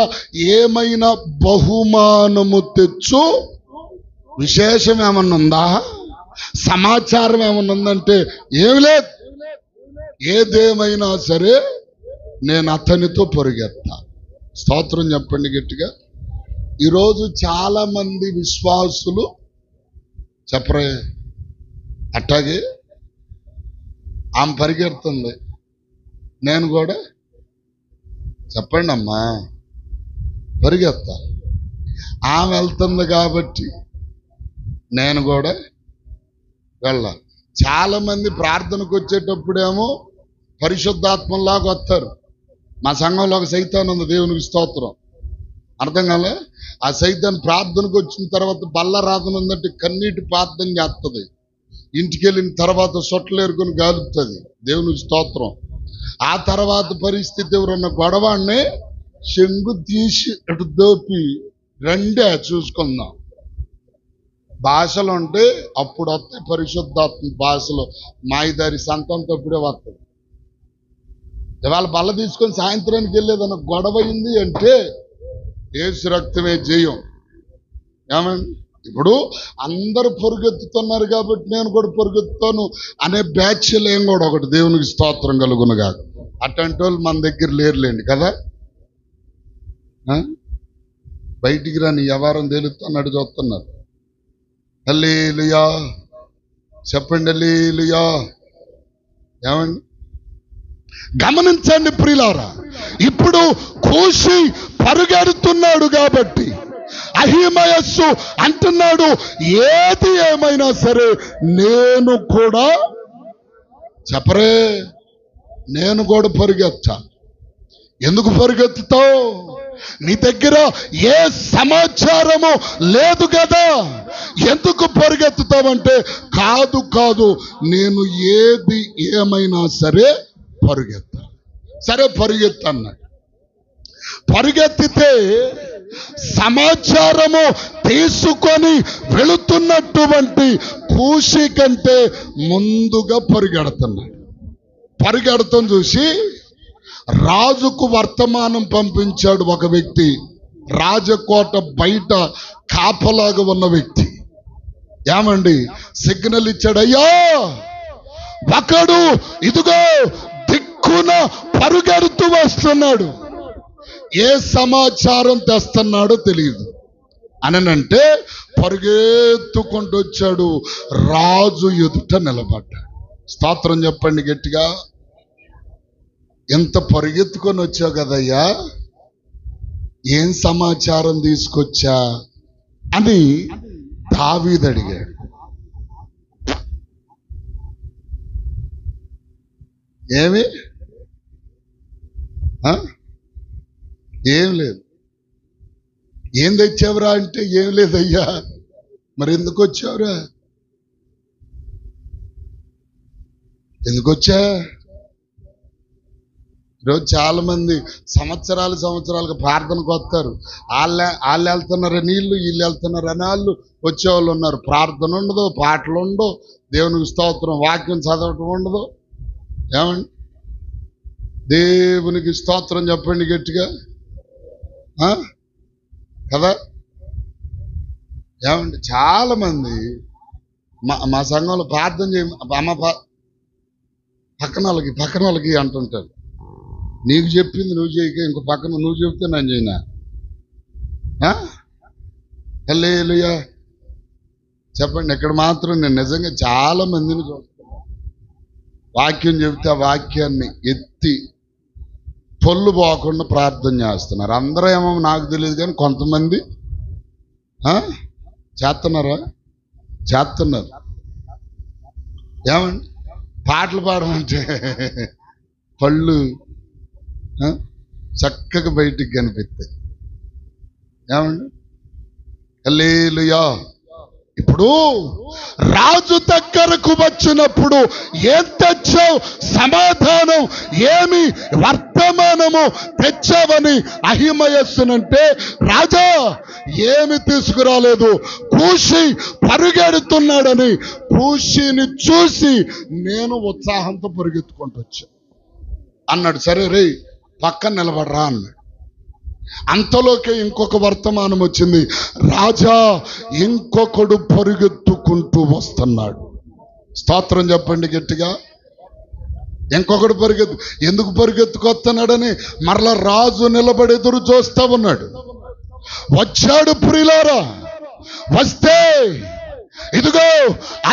ఏమైనా బహుమానము తెచ్చు, విశేషం ఏమన్నా ఉందా, సమాచారం ఏమన్నా ఉందంటే, ఏమి లేదు, ఏదేమైనా సరే నేను అతనితో పరిగెత్తా. స్తోత్రం చెప్పండి గట్టిగా. ఈరోజు చాలా మంది విశ్వాసులు చెప్పరే, అట్టాగే ఆమె పరిగెడుతుంది, నేను కూడా చెప్పండి అమ్మా పరిగెత్తా, ఆమె వెళ్తుంది కాబట్టి నేను కూడా వెళ్ళాలి. చాలా మంది ప్రార్థనకు వచ్చేటప్పుడేమో పరిశుద్ధాత్మలాగా వస్తారు. మా సంఘంలో ఒక సైతాన్ ఉంది, దేవునికి స్తోత్రం. అర్థం కాలే? ఆ సైతాన్ ప్రార్థనకు వచ్చిన తర్వాత బల్లరాధన ఉందంటే కన్నీటి ప్రార్థన చేస్తుంది, ఇంటికి వెళ్ళిన తర్వాత సొట్లు ఏరుకొని గాలుపుతుంది, దేవునికి స్తోత్రం. ఆ తర్వాత పరిస్థితి ఎవరన్నా గొడవాన్ని చెంగు తీసి అటు దోపి రెండే చూసుకుందాం. భాషలు ఉంటే అప్పుడు వస్తాయి పరిశుద్ధాత్మ భాషలు, మాయిదారి సంతంతో ఇప్పుడే వస్తుంది. ఇవాళ బల్ల తీసుకొని సాయంత్రానికి వెళ్ళేదన్న గొడవ అయింది అంటే యేసు రక్తమే జయం. ఏమండి ఇప్పుడు అందరూ పొరుగెత్తుతున్నారు కాబట్టి నేను కూడా పొరుగెత్తుతాను అనే బ్యాచ్లు ఏం కూడా ఒకటి, దేవునికి స్తోత్రం కలుగును కాదు. అట్లాంటి వాళ్ళు మన దగ్గర లేరులేండి కదా. బయటికి రాని వ్యవహారం తేలుతున్నాడు చూస్తున్నారు. హల్లెలూయా చెప్పండి, హల్లెలూయా. ఏమండి గమనించండి ప్రియులారా, ఇప్పుడు కూషి పరుగెడుతున్నాడు కాబట్టి అహీమయస్సు అంటున్నాడు, ఏది ఏమైనా సరే నేను కూడా చెప్పరే, నేను కూడా పరిగెత్తా. ఎందుకు పరిగెత్తుతావు? నీ దగ్గర ఏ సమాచారము లేదు కదా. ఎందుకు పరిగెత్తుతావంటే, కాదు కాదు నేను ఏది ఏమైనా సరే పరిగెత్తా. సరే పరిగెత్తన్నాడు. పరిగెత్తితే సమాచారము తీసుకొని వెళుతున్నటువంటి కూషి కంటే ముందుగా పరిగెడుతున్నాడు. పరిగెడతం చూసి రాజుకు వర్తమానం పంపించాడు ఒక వ్యక్తి, రాజకోట బయట కాపలాగా ఉన్న వ్యక్తి. ఏమండి సిగ్నల్ ఇచ్చాడు, అయ్యా ఒకడు ఇదిగో దిక్కున పరుగెడుతూ వస్తున్నాడు, ఏ సమాచారం తెస్తున్నాడో తెలియదు అనంటే పరుగెత్తుకుంటూ వచ్చాడు, రాజు ఎదుట నిలబడ్డాడు. స్తోత్రం చెప్పండి గట్టిగా. ఎంత పరుగెత్తుకొని వచ్చావు కదయ్యా, ఏం సమాచారం తీసుకొచ్చా అని దావీదు అడిగాడు. ఏమి ఏం లేదు. ఏం తెచ్చావురా అంటే ఏం లేదయ్యా. మరి ఎందుకు వచ్చావురా, ఎందుకు వచ్చా? ఈరోజు చాలా మంది సంవత్సరాలకు ప్రార్థనకు వస్తారు, వాళ్ళు వెళ్తున్నారు నీళ్ళు, వీళ్ళు వెళ్తున్నారు అని వాళ్ళు వచ్చేవాళ్ళు ఉన్నారు. ప్రార్థన ఉండదు, పాటలు ఉండవు, దేవునికి స్తోత్రం వాక్యం చదవటం ఉండదు. ఏమండి దేవునికి స్తోత్రం చెప్పండి గట్టిగా కదా. ఏమండి చాలా మంది మా సంఘంలో ప్రార్థన చేయ అమ్మ పక్కన వాళ్ళకి అంటుంటారు, నీకు చెప్పింది నువ్వు చేయక ఇంకో పక్కన నువ్వు చెప్తే నేను చేయనా? హల్లెలూయా చెప్పండి. ఇక్కడ మాత్రం నేను నిజంగా చాలా మందిని చూస్తాను, వాక్యం చెబితే ఆ వాక్యాన్ని ఎత్తి పొల్లు పోకుండా ప్రార్థన చేస్తున్నారు. అందరూ ఏమో నాకు తెలియదు, కానీ కొంతమంది చేస్తున్నారు. ఏమండి పాటలు పాడమంటే పళ్ళు చక్కగా బయటికి కనిపిస్తాయి. ఏమండి హల్లెలూయా. ఇప్పుడు రాజు దగ్గరకు వచ్చినప్పుడు ఏం తెచ్చావు, సమాధానం ఏమి వర్తమానము తెచ్చావని అహిమయస్సునంటే, రాజా ఏమి తీసుకురాలేదు, కూషి పరుగెడుతున్నాడని కూషిని చూసి నేను ఉత్సాహంతో పరుగెత్తుకుంటూ వచ్చా అన్నాడు. సరే రే పక్కన నిలబడరా అన్నాడు. అంతలోకే ఇంకొక వర్తమానం వచ్చింది, రాజా ఇంకొకడు పరుగెత్తుకుంటూ వస్తున్నాడు. స్తోత్రం చెప్పండి గట్టిగా. ఇంకొకడు ఎందుకు పరుగెత్తుకొస్తున్నాడని మరలా రాజు నిలబడి ఎదురు చూస్తా ఉన్నాడు. వచ్చాడు ప్రియులారా, వస్తే ఇదిగో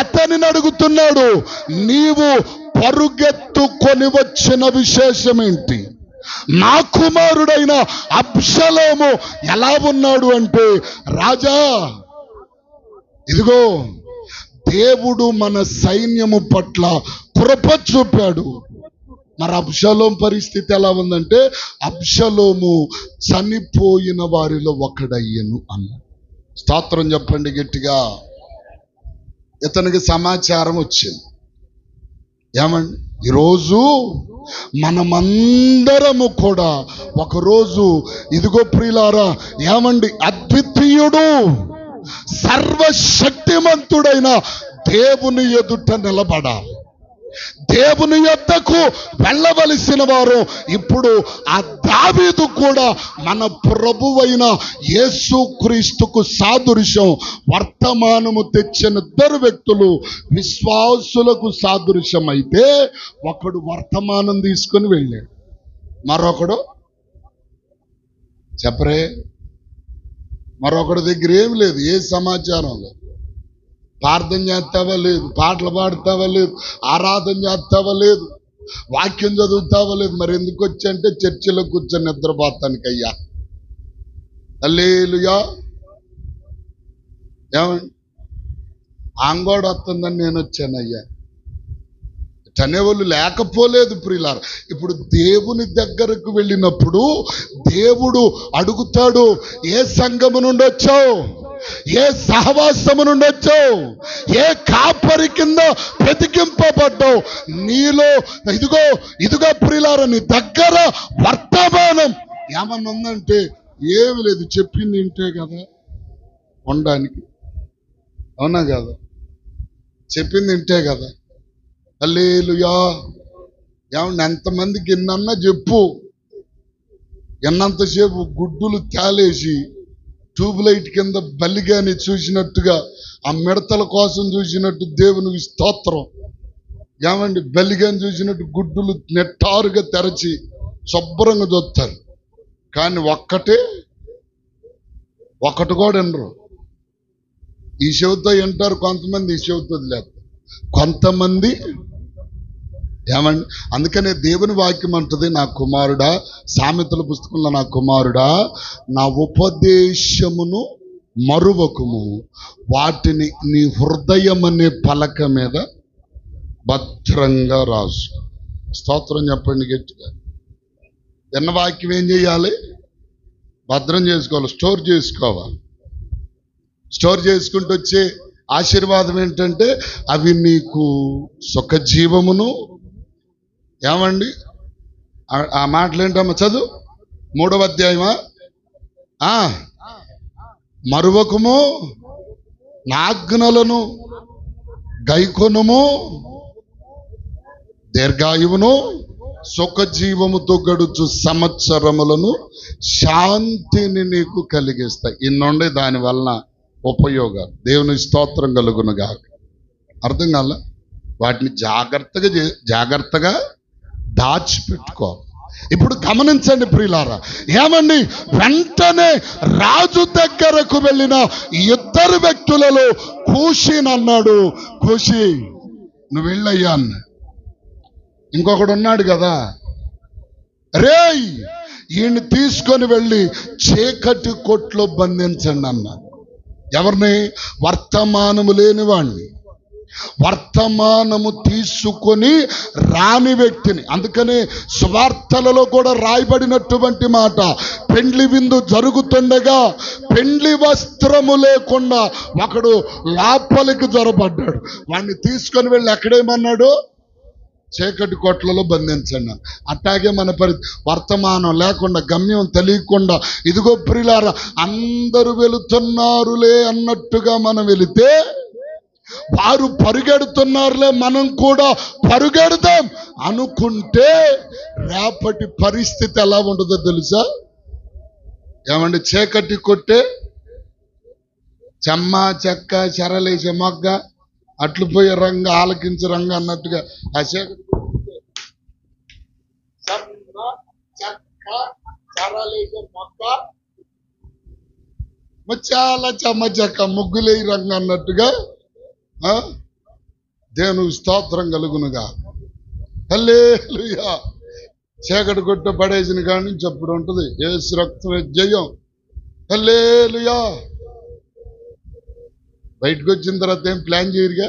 అతనిని అడుగుతున్నాడు, నీవు పరుగెత్తుకొని వచ్చిన విశేషం ఏంటి? నా కుమారుడైన అబ్షలోము ఎలా ఉన్నాడు అంటే, రాజా ఇదిగో దేవుడు మన సైన్యము పట్ల కృప చూపాడు. మరి అబ్షలోం పరిస్థితి ఎలా ఉందంటే, అబ్షలోము చనిపోయిన వారిలో ఒకడయ్యను అన్నాడు. స్తోత్రం చెప్పండి గట్టిగా. ఇతనికి సమాచారం వచ్చింది. ఏమండి ఈరోజు మనమందరము కూడా ఒకరోజు ఇదిగో ప్రియులారా, ఏమండి అద్వితీయుడు సర్వశక్తిమంతుడైన దేవుని ఎదుట నిలబడాలి. దేవుని యొద్దకు వెళ్ళవలసిన వారు ఇప్పుడు ఆ దావీదు కూడా మన ప్రభువైన యేసుక్రీస్తుకు సాదృశ్యం. వర్తమానము తెచ్చిన ఇద్దరు వ్యక్తులు విశ్వాసులకు సాదృశ్యం అయితే, ఒకడు వర్తమానం తీసుకొని వెళ్ళాడు, మరొకడు చెప్పరే, మరొకడి దగ్గర ఏమి లేదు, ఏ సమాచారం లేదు. ప్రార్థన చేస్తావా లేదు, పాటలు పాడతావా లేదు, ఆరాధన చేస్తావా లేదు, వాక్యం చదువుతావా లేదు. మరి ఎందుకు వచ్చంటే చర్చిలో కూర్చొని నిద్రపోతానికి అయ్యా. హల్లెలూయా. ఏమండి ఆంగోడు వస్తుందని నేను వచ్చాను అయ్యా అనేవాళ్ళు లేకపోలేదు ప్రియులారా. ఇప్పుడు దేవుని దగ్గరకు వెళ్ళినప్పుడు దేవుడు అడుగుతాడు, ఏ సంఘము నుండి వచ్చావు, ఏ సహవాసము నుండి వచ్చావు, ఏ కాపరి కింద బ్రతికింపబడ్డావు, నీలో ఇదిగో ప్రియులారా నీ దగ్గర వర్తమానం ఏమన్నా ఉందంటే ఏమి లేదు, చెప్పింది వింటే కదా ఉండడానికి. అవునా కదా, చెప్పింది వింటే కదా. హల్లెలూయా. ఏమన్నా ఎంతమందికి ఎన్నన్నా చెప్పు, ఎన్నంతసేపు గుడ్డులు తేలేసి ట్యూబ్ లైట్ కింద బలిగాని చూసినట్టుగా, ఆ మిడతల కోసం చూసినట్టు దేవునికి స్తోత్రం. ఏమండి, బలిగాని చూసినట్టు గుడ్డులు నెట్టారుగా తెరచి శుభ్రంగా చూస్తారు. కానీ ఒక్కటి కూడా వినరు. ఈ చెవితో వింటారు కొంతమంది, ఈ చెవితో లేదు కొంతమంది. ఏమండి, అందుకనే దేవుని వాక్యం అంటది, నా కుమారుడా, సామెతల పుస్తకంలో, నా కుమారుడా, నా ఉపదేశమును మరువకుము, వాటిని నీ హృదయం అనే పలక మీద భద్రంగా రాసు. స్తోత్రం చెప్పండి గట్టిగా. విన్న వాక్యం ఏం చేయాలి? భద్రం చేసుకోవాలి, స్టోర్ చేసుకోవాలి. స్టోర్ చేసుకుంటూ వచ్చే ఆశీర్వాదం ఏంటంటే, అవి నీకు సుఖజీవమును. ఏమండి, ఆ మాటలు ఏంటమ్మా? చదువు 3వ అధ్యాయమా? మరువకుము, నాజ్ఞలను గైకొనుము, దీర్ఘాయువును, సుఖజీవముతో గడుచు సంవత్సరములను, శాంతిని నీకు కలిగిస్తాయి. ఇన్నుండే దాని వలన ఉపయోగాలు. దేవుని స్తోత్రం కలుగునుగా. అర్థం కాల? వాటిని జాగ్రత్తగా దాచిపెట్టుకోవాలి. ఇప్పుడు గమనించండి ప్రియులారా, ఏమండి, వెంటనే రాజు దగ్గరకు వెళ్ళిన 2 వ్యక్తులలో కూషినన్నాడు, కూషి నువ్వు వెళ్ళయ్యా అన్న. ఇంకొకడు ఉన్నాడు కదా, రేయ్ ఈయన్ని తీసుకొని వెళ్ళి చీకటి కొట్లో బంధించండి అన్నాడు. ఎవరిని? వర్తమానము లేని వాణ్ణి, వర్తమానము తీసుకొని రాని వ్యక్తిని. అందుకనే సువార్తలలో కూడా రాయబడినటువంటి మాట, పెండ్లి విందు జరుగుతుండగా పెండ్లి వస్త్రము లేకుండా ఒకడు లోపలికి జొరబడ్డాడు. వాడిని తీసుకొని వెళ్ళి ఎక్కడేమన్నాడు? చీకటి కొట్లలో బంధించండి. అట్టాగే మన వర్తమానం లేకుండా, గమ్యం తెలియకుండా, ఇదిగో ప్రియులారా అందరూ వెళుతున్నారులే అన్నట్టుగా మనం వెళితే, వారు పరుగెడుతున్నారులే మనం కూడా పరుగెడదాం అనుకుంటే రేపటి పరిస్థితి ఎలా ఉంటుందో తెలుసా? ఏమండి, చీకటి కొట్టే చెమ్మ చెక్క చెరలేసే మొగ్గ అట్లు పోయే రంగ ఆలకించే రంగ అన్నట్టుగా ఆ చీకటి చెక్క చెరలేసే మొగ్గ చాలా చెమ్మ చెక్క ముగ్గులే రంగ అన్నట్టుగా దేవునికి స్తోత్రం కలుగునుగా. హల్లెలూయా. చీకటి కొట్ట పడేసిన కాడి నుంచి అప్పుడు ఉంటుంది యేసు రక్తమే జయం. హల్లెలూయా. బయటకు వచ్చిన తర్వాత ఏం ప్లాన్ చేయరుగా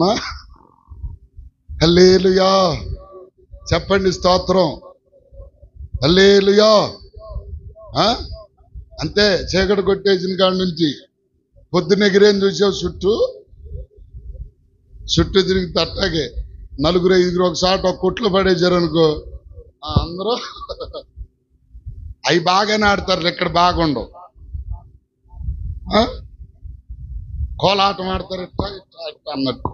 మా? హల్లెలూయా చెప్పండి, స్తోత్రం. హల్లెలూయా. అంతే, చీకటి కొట్టేసిన కాడి నుంచి పొద్దున్న ఎగిరేం చూసావు, చుట్టూ తిరిగి తట్టాగే 4-5 ఒకసారి ఒక కొట్లు పడేసారు అనుకో, అందరూ అవి బాగానే ఆడతారు, ఇక్కడ బాగుండవు. కోలాటం ఆడతారు ఇట్లా ఇట్లా ఇట్లా అన్నట్టు.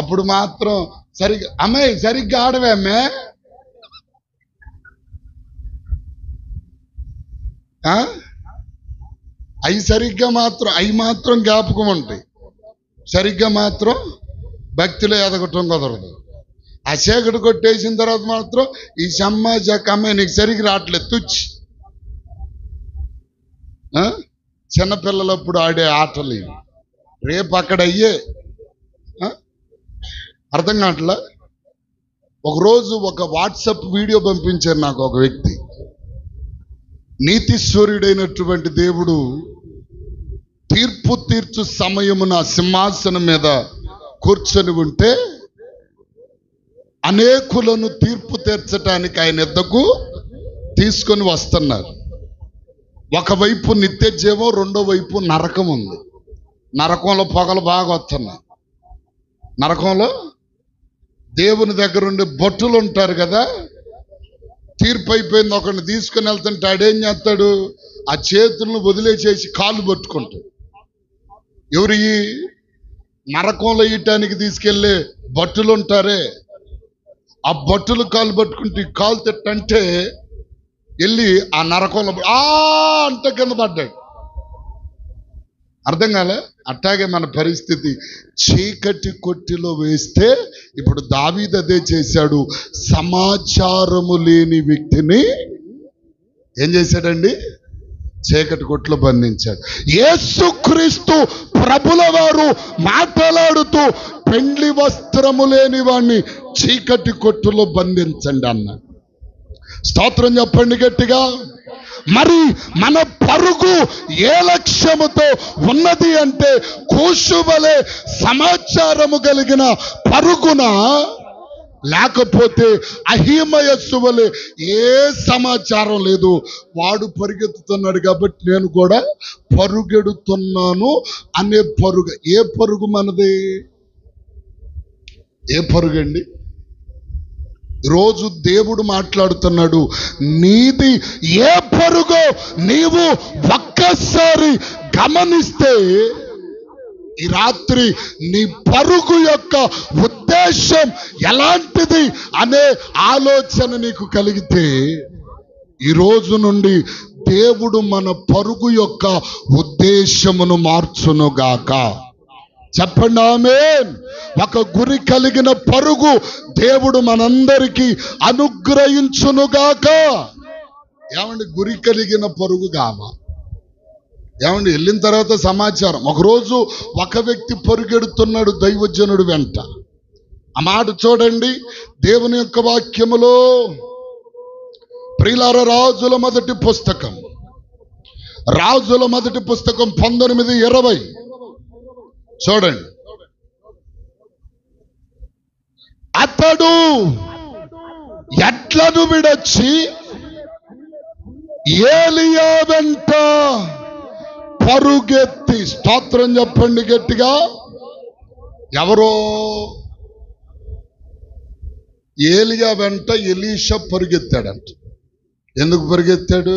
అప్పుడు మాత్రం అమ్మాయి సరిగ్గా ఆడవే అమ్మే, అవి మాత్రం జ్ఞాపకం ఉంటాయి. సరిగ్గా మాత్రం భక్తిలో ఎదగటం కుదరదు. ఆ చీకటి కొట్టేసిన తర్వాత మాత్రం ఈ సమాజక అమ్మాయి నీకు సరిగ్గా రావట్లేదు తుచ్చి. చిన్నపిల్లలప్పుడు ఆడే ఆటలు రేపు అక్కడ అయ్యే. అర్థం కావట్లా? ఒకరోజు ఒక వాట్సాప్ వీడియో పంపించారు నాకు ఒక వ్యక్తి. నీతిశ్వరుడైనటువంటి దేవుడు తీర్పు తీర్చు సమయమున సింహాసనం మీద కూర్చొని ఉంటే అనేకులను తీర్పు తీర్చడానికి ఆయన ఎద్దకు తీసుకొని వస్తున్నారు. ఒకవైపు నిత్య జీవం, రెండో వైపు నరకం ఉంది. నరకంలో పొగలు బాగా వస్తున్నాయి. నరకంలో దేవుని దగ్గర ఉండే భటులు ఉంటారు కదా, తీర్పు అయిపోయింది, ఒకరిని తీసుకుని వెళ్తుంటే ఆడేం చేస్తాడు? ఆ చేతులను వదిలేసేసి కాళ్ళు పట్టుకుంటాడు. ఎవరు? ఈ నరకంలో ఇయటానికి తీసుకెళ్లే భటులు ఉంటారే, ఆ భటులు కాళ్ళు పట్టుకుంటే కాలు తిట్టంటే వెళ్ళి ఆ నరకంలో అంటే కింద పడ్డాడు. అర్థం కాలే? అట్టాగే మన పరిస్థితి. చీకటి కొట్టిలో వేస్తే ఇప్పుడు దావీదు అదే చేశాడు. సమాచారము లేని వ్యక్తిని ఏం చేశాడండి? చీకటి కొట్లో బంధించాడు. యేసుక్రీస్తు ప్రభుల వారు మాట్లాడుతూ పెండ్లి వస్త్రము లేని వాణ్ణి చీకటి కొట్టులో బంధించండి అన్నాడు. స్తోత్రం చెప్పండి గట్టిగా. మరి మన పరుగు ఏ లక్ష్యముతో ఉన్నది అంటే కూషువలే సమాచారము కలిగిన పరుగున, లేకపోతే అహిమయస్సు వలె ఏ సమాచారం లేదు. వాడు పరిగెత్తుతున్నాడు కాబట్టి నేను కూడా పరుగెడుతున్నాను అనే పరుగు. ఏ పరుగు మనది? ఏ పరుగండి? రోజు దేవుడు మాట్లాడుతున్నాడు. నీది ఏ పరుగో నీవు ఒక్కసారి గమనిస్తే ఈ రాత్రి నీ పరుగు యొక్క ఉద్దేశం ఎలాంటిది అనే ఆలోచన నీకు కలిగితే ఈ రోజు నుండి దేవుడు మన పరుగు యొక్క ఉద్దేశమును మార్చునుగాక. చెప్పండి ఆమేన్. ఒక గురి కలిగిన పరుగు దేవుడు మనందరికీ అనుగ్రహించునుగాక. ఏమండి? గురి కలిగిన పరుగు కావా? ఏమండి? వెళ్ళిన తర్వాత సమాచారం. ఒకరోజు ఒక వ్యక్తి పరుగెడుతున్నాడు దైవజనుడు వెంట. ఆ మాట చూడండి దేవుని యొక్క వాక్యములో. ప్రియులారా, రాజుల మొదటి పుస్తకం 19:20 చూడండి. అతడు ఎడ్లను విడచి ఏలియా వెంట పరుగెత్తి, స్తోత్రం చెప్పండి గట్టిగా. ఎవరో ఏలియా వెంట ఎలీషా పరుగెత్తాడంట. ఎందుకు పరుగెత్తాడు?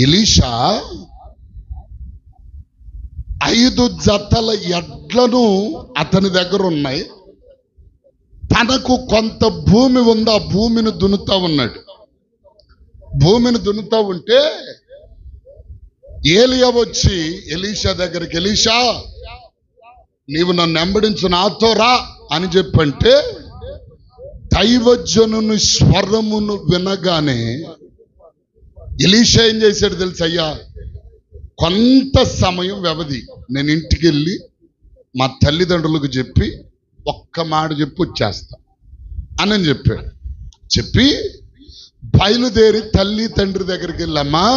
ఎలీషా 5 జతల ఎడ్లను అతని దగ్గర ఉన్నాయి. తనకు కొంత భూమి ఉంది. ఆ భూమిని దున్నుతా ఉన్నాడు. భూమిని దున్నుతా ఉంటే ఏలియా వచ్చి ఎలీషా దగ్గరికి, ఎలీషా నీవు నన్ను వెంబడించు, నాతో రా అని చెప్పంటే దైవజనుని స్వరమును వినగానే ఎలీషా ఏం చేశాడు తెలుసు? అయ్యా, కొంత సమయం వ్యవధి, నేను ఇంటికి వెళ్ళి మా తల్లిదండ్రులకు చెప్పి ఒక్క మాట చెప్పి వచ్చేస్తా అని చెప్పాడు. చెప్పి బయలుదేరి తల్లి తండ్రి దగ్గరికి వెళ్ళమ్మా,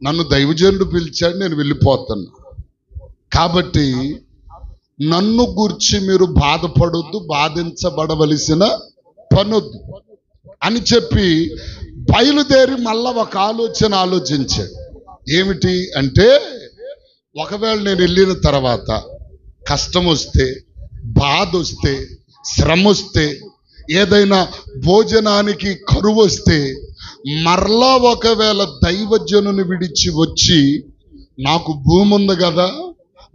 నన్ను దైవజనుడు పిలిచాడు, నేను వెళ్ళిపోతున్నా, కాబట్టి నన్ను గురించి మీరు బాధపడొద్దు, బాధించబడవలసిన పనొద్దు అని చెప్పి బయలుదేరి మళ్ళా ఒక ఆలోచన ఆలోచించాడు. ఏమిటి అంటే, ఒకవేళ నేను వెళ్ళిన తర్వాత కష్టం వస్తే, బాధ వస్తే, శ్రమ వస్తే, ఏదైనా భోజనానికి కరువు వస్తే, మరలా ఒకవేళ దైవజనుని విడిచి వచ్చి నాకు భూమి ఉంది కదా,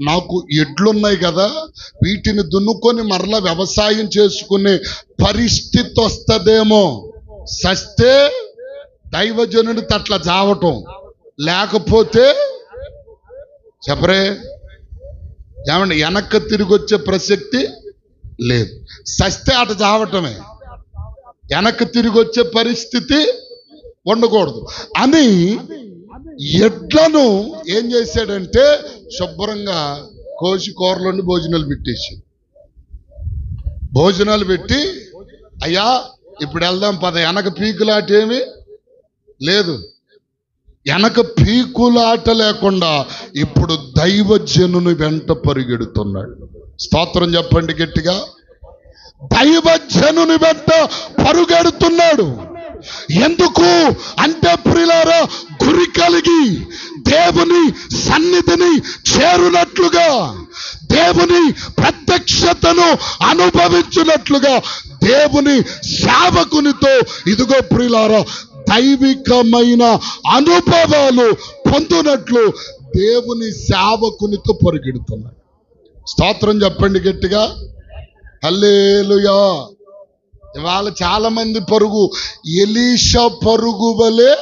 నాకు ఎడ్లున్నాయి కదా, వీటిని దున్నుకొని మరలా వ్యవసాయం చేసుకునే పరిస్థితి వస్తుందేమో. సస్తే దైవజనుడి తట్ల జావటం, లేకపోతే చెప్పరే ఏమండి వెనక్కి తిరిగి వచ్చే ప్రసక్తి లేదు. సస్తే అట జావటమే, వెనక్కి తిరిగి వచ్చే పరిస్థితి ఉండకూడదు అని ఎడ్లను ఏం చేశాడంటే శుభ్రంగా కోసి కూరలోని భోజనాలు పెట్టేసి, భోజనాలు పెట్టి, అయ్యా ఇప్పుడు వెళ్దాం పద, వెనక పీకులాట ఏమి లేదు, వెనక పీకులాట లేకుండా ఇప్పుడు దైవజనుని వెంట పరిగెడుతున్నాడు. స్తోత్రం చెప్పండి గట్టిగా. దైవజనుని వెంట పరుగెడుతున్నాడు. ఎందుకు అంటే ప్రియులారా, గురి కలిగి దేవుని సన్నిధిని చేరునట్లుగా, దేవుని ప్రత్యక్షతను అనుభవించున్నట్లుగా, దేవుని సేవకునితో ఇదిగో ప్రియులారా దైవికమైన అనుభవాలు పొందునట్లు దేవుని సేవకునితో పరిగెడుతున్నాడు. స్తోత్రం చెప్పండి గట్టిగా. హల్లెలూయా. ఇవాళ చాలా మంది పరుగు ఎలీషా పరుగు వలె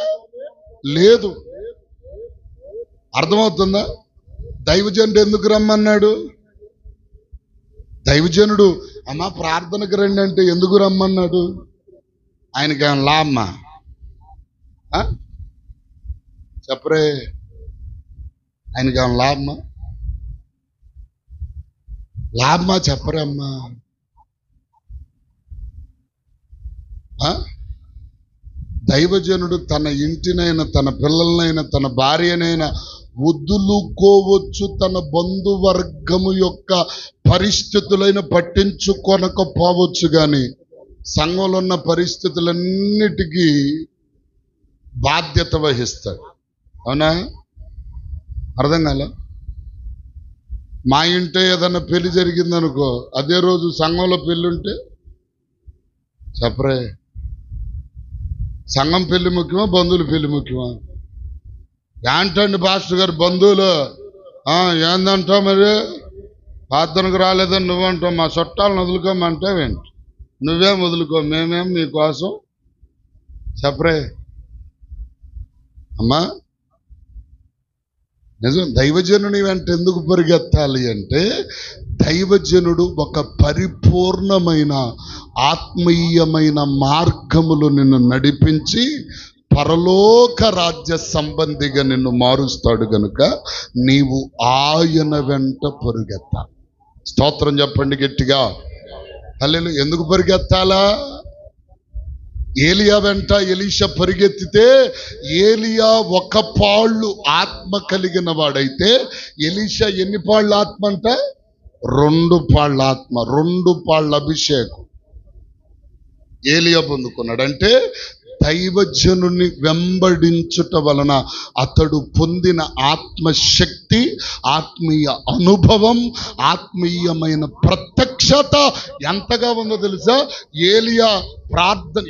లేదు. అర్థమవుతుందా? దైవజనుడు ఎందుకు రమ్మన్నాడు? దైవజనుడు అమ్మా ప్రార్థనకు రండి అంటే ఎందుకు రమ్మన్నాడు? ఆయనకి ఏమన్నా లాభమా? చెప్పరే, ఆయనకి ఏమన్నా లాభమా చెప్పరే అమ్మా. దైవజనుడు తన ఇంటినైనా తన పిల్లలనైనా తన భార్యనైనా వదులుకోవచ్చు, తన బంధువర్గము యొక్క పరిస్థితులైన పట్టించుకొనకపోవచ్చు, కానీ సంఘంలో ఉన్న పరిస్థితులన్నిటికీ బాధ్యత వహిస్తాడు. అవునా? అర్థం కాల? మా ఇంటే ఏదన్నా పెళ్లి జరిగిందనుకో, అదే రోజు సంఘంలో పెళ్లి ఉంటే చెప్పరే, సంఘం పెళ్లి ముఖ్యమా బంధువుల పెళ్లి ముఖ్యమా? ఏంటండి పాస్టర్ గారు బంధువులు ఏందంటావు, మరి ప్రార్థనకు రాలేదని నువ్వంటావు, మా చుట్టాలను వదులుకోమంటావేంటి? నువ్వేం వదులుకో, మేమేం మీకోసం చెప్పరే అమ్మా. నిజం. దైవజనుని వెంట ఎందుకు పరిగెత్తాలి అంటే, దైవజనుడు ఒక పరిపూర్ణమైన ఆత్మీయమైన మార్గములు నిన్ను నడిపించి పరలోక రాజ్య సంబంధిగా నిన్ను మారుస్తాడు గనుక నీవు ఆయన వెంట పరిగెత్తాలి. స్తోత్రం చెప్పండి గట్టిగా. హల్లెలూయా. ఎందుకు పరిగెత్తాలా? ఏలియా వెంట ఎలీషా పరిగెత్తితే ఏలియా ఒక పాళ్ళు ఆత్మ కలిగిన వాడైతే ఎలీషా ఎన్ని పాళ్ళ ఆత్మ అంట? 2 పాళ్ళ ఆత్మ, 2 పాళ్ళ అభిషేకం ఏలియా పొందుకున్నాడు. అంటే దైవజనుని వెంబడించుట వలన అతడు పొందిన ఆత్మశక్తి, ఆత్మీయ అనుభవం, ఆత్మీయమైన ప్రత్యక్షత ఎంతగా ఉందో తెలుసా?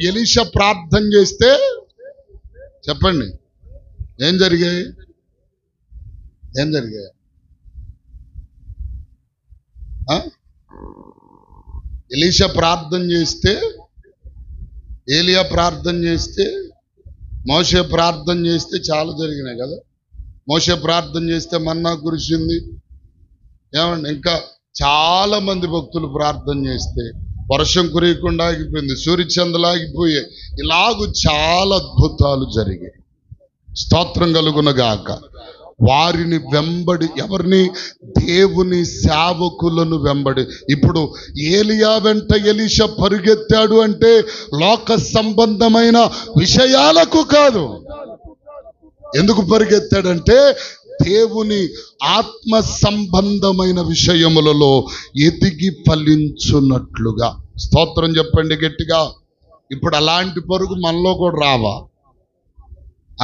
ఎలీషా ప్రార్థన చేస్తే చెప్పండి ఏం జరిగాయి? ఎలీషా ప్రార్థన చేస్తే, ఏలియా ప్రార్థన చేస్తే, మోషే ప్రార్థన చేస్తే చాలా జరిగినాయి కదా. మోషే ప్రార్థన చేస్తే మన్నా కురిసింది. ఏమండి, ఇంకా చాలా మంది భక్తులు ప్రార్థన చేస్తే వర్షం కురియకుండా ఆగిపోయింది, సూర్యచంద్రులు ఆగిపోయాయి. ఇలాగూ చాలా అద్భుతాలు జరిగాయి. స్తోత్రం కలుగునగాక. వారిని వెంబడి, ఎవరిని? దేవుని సేవకులను వెంబడి. ఇప్పుడు ఏలియా వెంట ఎలీషా పరిగెత్తాడు అంటే లోక సంబంధమైన విషయాలకు కాదు. ఎందుకు పరిగెత్తాడంటే దేవుని ఆత్మ సంబంధమైన విషయములలో ఎదిగి ఫలించున్నట్లుగా. స్తోత్రం చెప్పండి గట్టిగా. ఇప్పుడు అలాంటి పరుగు మనలో కూడా రావా?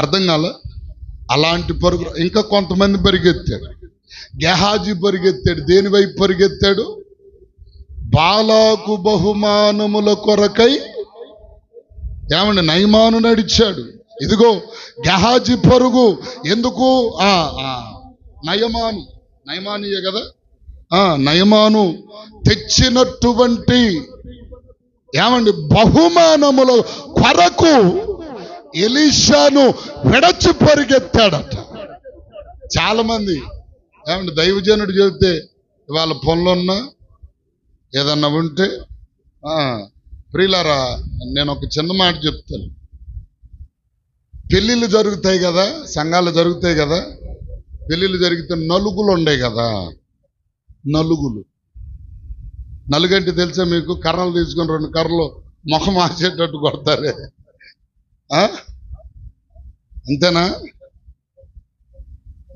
అర్థం కాల? అలాంటి పరుగు ఇంకా కొంతమంది పరిగెత్తాడు. గెహాజీ పరిగెత్తాడు. దేని వైపు పరిగెత్తాడు? బాలాకు బహుమానముల కొరకై ఏమండి నయమాను నడిచాడు. ఇదిగో గెహాజీ పరుగు ఎందుకు? నయమానియే కదా. నయమాను తెచ్చినటువంటి ఏమండి బహుమానముల కొరకు ఎలీషాను విడచి పరిగెత్తాడట. చాలా మంది ఏమండి దైవజనుడు చెబితే ఇవాళ పనులున్నా ఏదన్నా ఉంటే ప్రియులారా, నేను ఒక చిన్న మాట చెప్తాను. పెళ్ళిళ్ళు జరుగుతాయి కదా, సంఘాలు జరుగుతాయి కదా. పెళ్ళిళ్ళు జరిగితే నలుగులు ఉండే కదా. నలుగంటే తెలుసా మీకు? కర్రలు తీసుకొని 2 కర్రలు ముఖం మార్చేటట్టు కొడతారే, అంతేనా?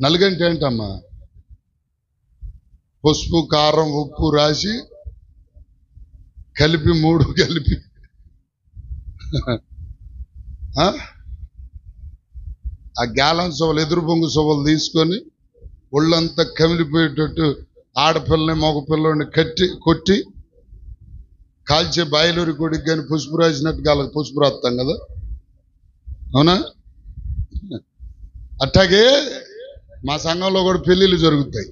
నలుగంటే ఏంటమ్మా? పసుపు, కారం, ఉప్పు రాసి కలిపి 3 కలిపి ఆ గ్యాలన్ సొవలు, ఎదురు బొంగు సొవలు తీసుకొని ఒళ్ళంతా కమిలిపోయేటట్టు ఆడపిల్లని మగపిల్లని కొట్టి కాల్చే బాయిలూరి కొడుకు కానీ పసుపు రాసినట్టు వాళ్ళకి పసుపు రాస్తాం కదా. అవునా? అట్లాగే మా సంఘంలో కూడా పెళ్ళిళ్ళు జరుగుతాయి,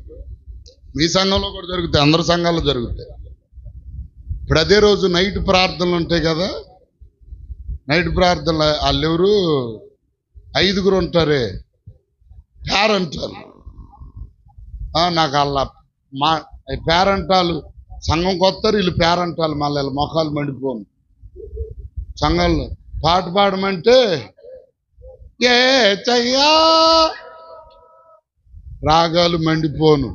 మీ సంఘంలో కూడా జరుగుతాయి, అందరి సంఘాల్లో జరుగుతాయి. ఇప్పుడు అదే రోజు నైట్ ప్రార్థనలు ఉంటాయి కదా, నైట్ ప్రార్థనలు వాళ్ళెవరు 5 ఉంటారే, పేరంటాలు. నాకు వాళ్ళ మా పేరంటాలు సంఘం కొత్తారు, వీళ్ళు పేరంటాలు మళ్ళీ మొఖాలు మండిపోను. సంఘంలో పాట పాడమంటే ఏ చయ్యా రాగాలు మండిపోను.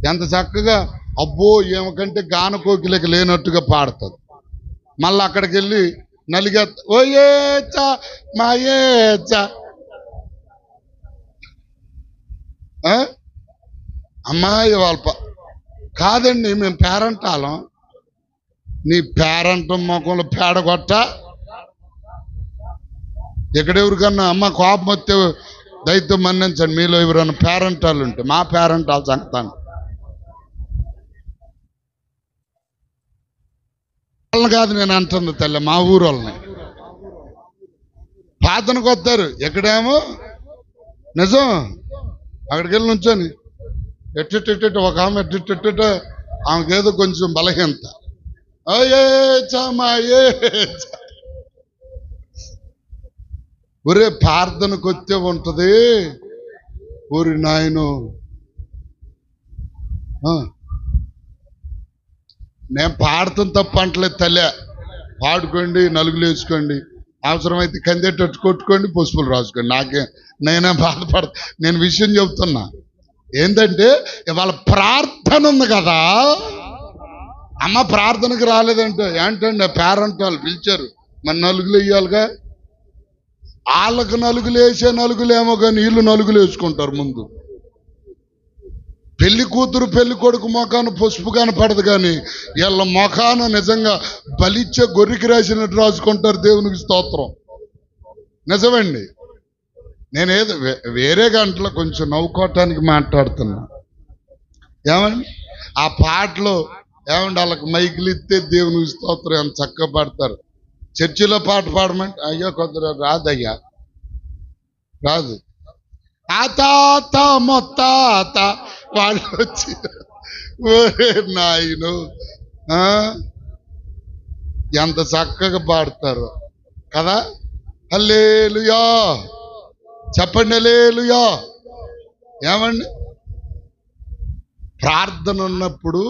ఎంత చక్కగా అబ్బో ఏమకంటే గాన కోకిలకి లేనట్టుగా పాడుతుంది. మళ్ళీ అక్కడికి వెళ్ళి నలిగే ఓ ఏచా మా ఏచా అమ్మాయి వాళ్ళ కాదండి, మేము పేరంటాలం. నీ పేరంటం మొఖంలో పేడ కొట్ట. ఎక్కడెవరికన్నా అమ్మ కోపం వస్తే దయతో మన్నించండి, మీలో ఎవరైనా పేరంటాలు ఉంటే. మా పేరంటాలు సంగతాను వాళ్ళని కాదు నేను అంటుంది తల్లి, మా ఊరు వాళ్ళని. పాతనకు వస్తారు, ఎక్కడేమో నిజం. అక్కడికి వెళ్ళి నుంచొని ఎట్టెట్టెట్ట ఒక ఆమె ఎట్టెట్టెట్ట ఆమెకేదో కొంచెం బలహీనత. ఒరే ప్రార్థనకు వస్తే ఉంటది ఊరి నాయను. నేను పాడుతాను తప్ప అంటలేదు తల్లే. పాడుకోండి, నలుగులు వేసుకోండి, అవసరమైతే కందేటట్టు కొట్టుకోండి, పసుపులు రాసుకోండి. నేనే బాధపడ. నేను విషయం చెబుతున్నా ఏంటంటే ఇవాళ ప్రార్థన ఉంది కదా. అమ్మ ప్రార్థనకు రాలేదంటే ఏంటండి పేరంటాలు పిలిచారు, మరి నలుగులు వేయాలిగా. వాళ్ళకు నలుగులు వేసే నలుగులేమో కానీ వీళ్ళు నలుగులు వేసుకుంటారు ముందు. పెళ్లి కూతురు పెళ్లి కొడుకు మొఖాన పసుపు కనపడదు కానీ వీళ్ళ మొఖాన నిజంగా బలిచ్చే గొర్రెకి రాసినట్టు రాసుకుంటారు. దేవునికి స్తోత్రం. నిజమండి. నేనేదో వేరే గంటలో కొంచెం నవ్వుకోవటానికి మాట్లాడుతున్నా. ఏమండి ఆ పాటలో ఏమండి వాళ్ళకి మైకులు ఇస్తే దేవునికి స్తోత్రం ఎంత చక్కగా పాడతారు. చర్చిలో పాట పాడమంటే అయ్యో కొందరు రాదయ్యా, రాదు. తాత మొత్తాత వాళ్ళు వచ్చి నాయను ఎంత చక్కగా పాడతారు కదా. హల్లెలూయా చెప్పండి, హల్లెలూయా. ఏమండి ప్రార్థన ఉన్నప్పుడు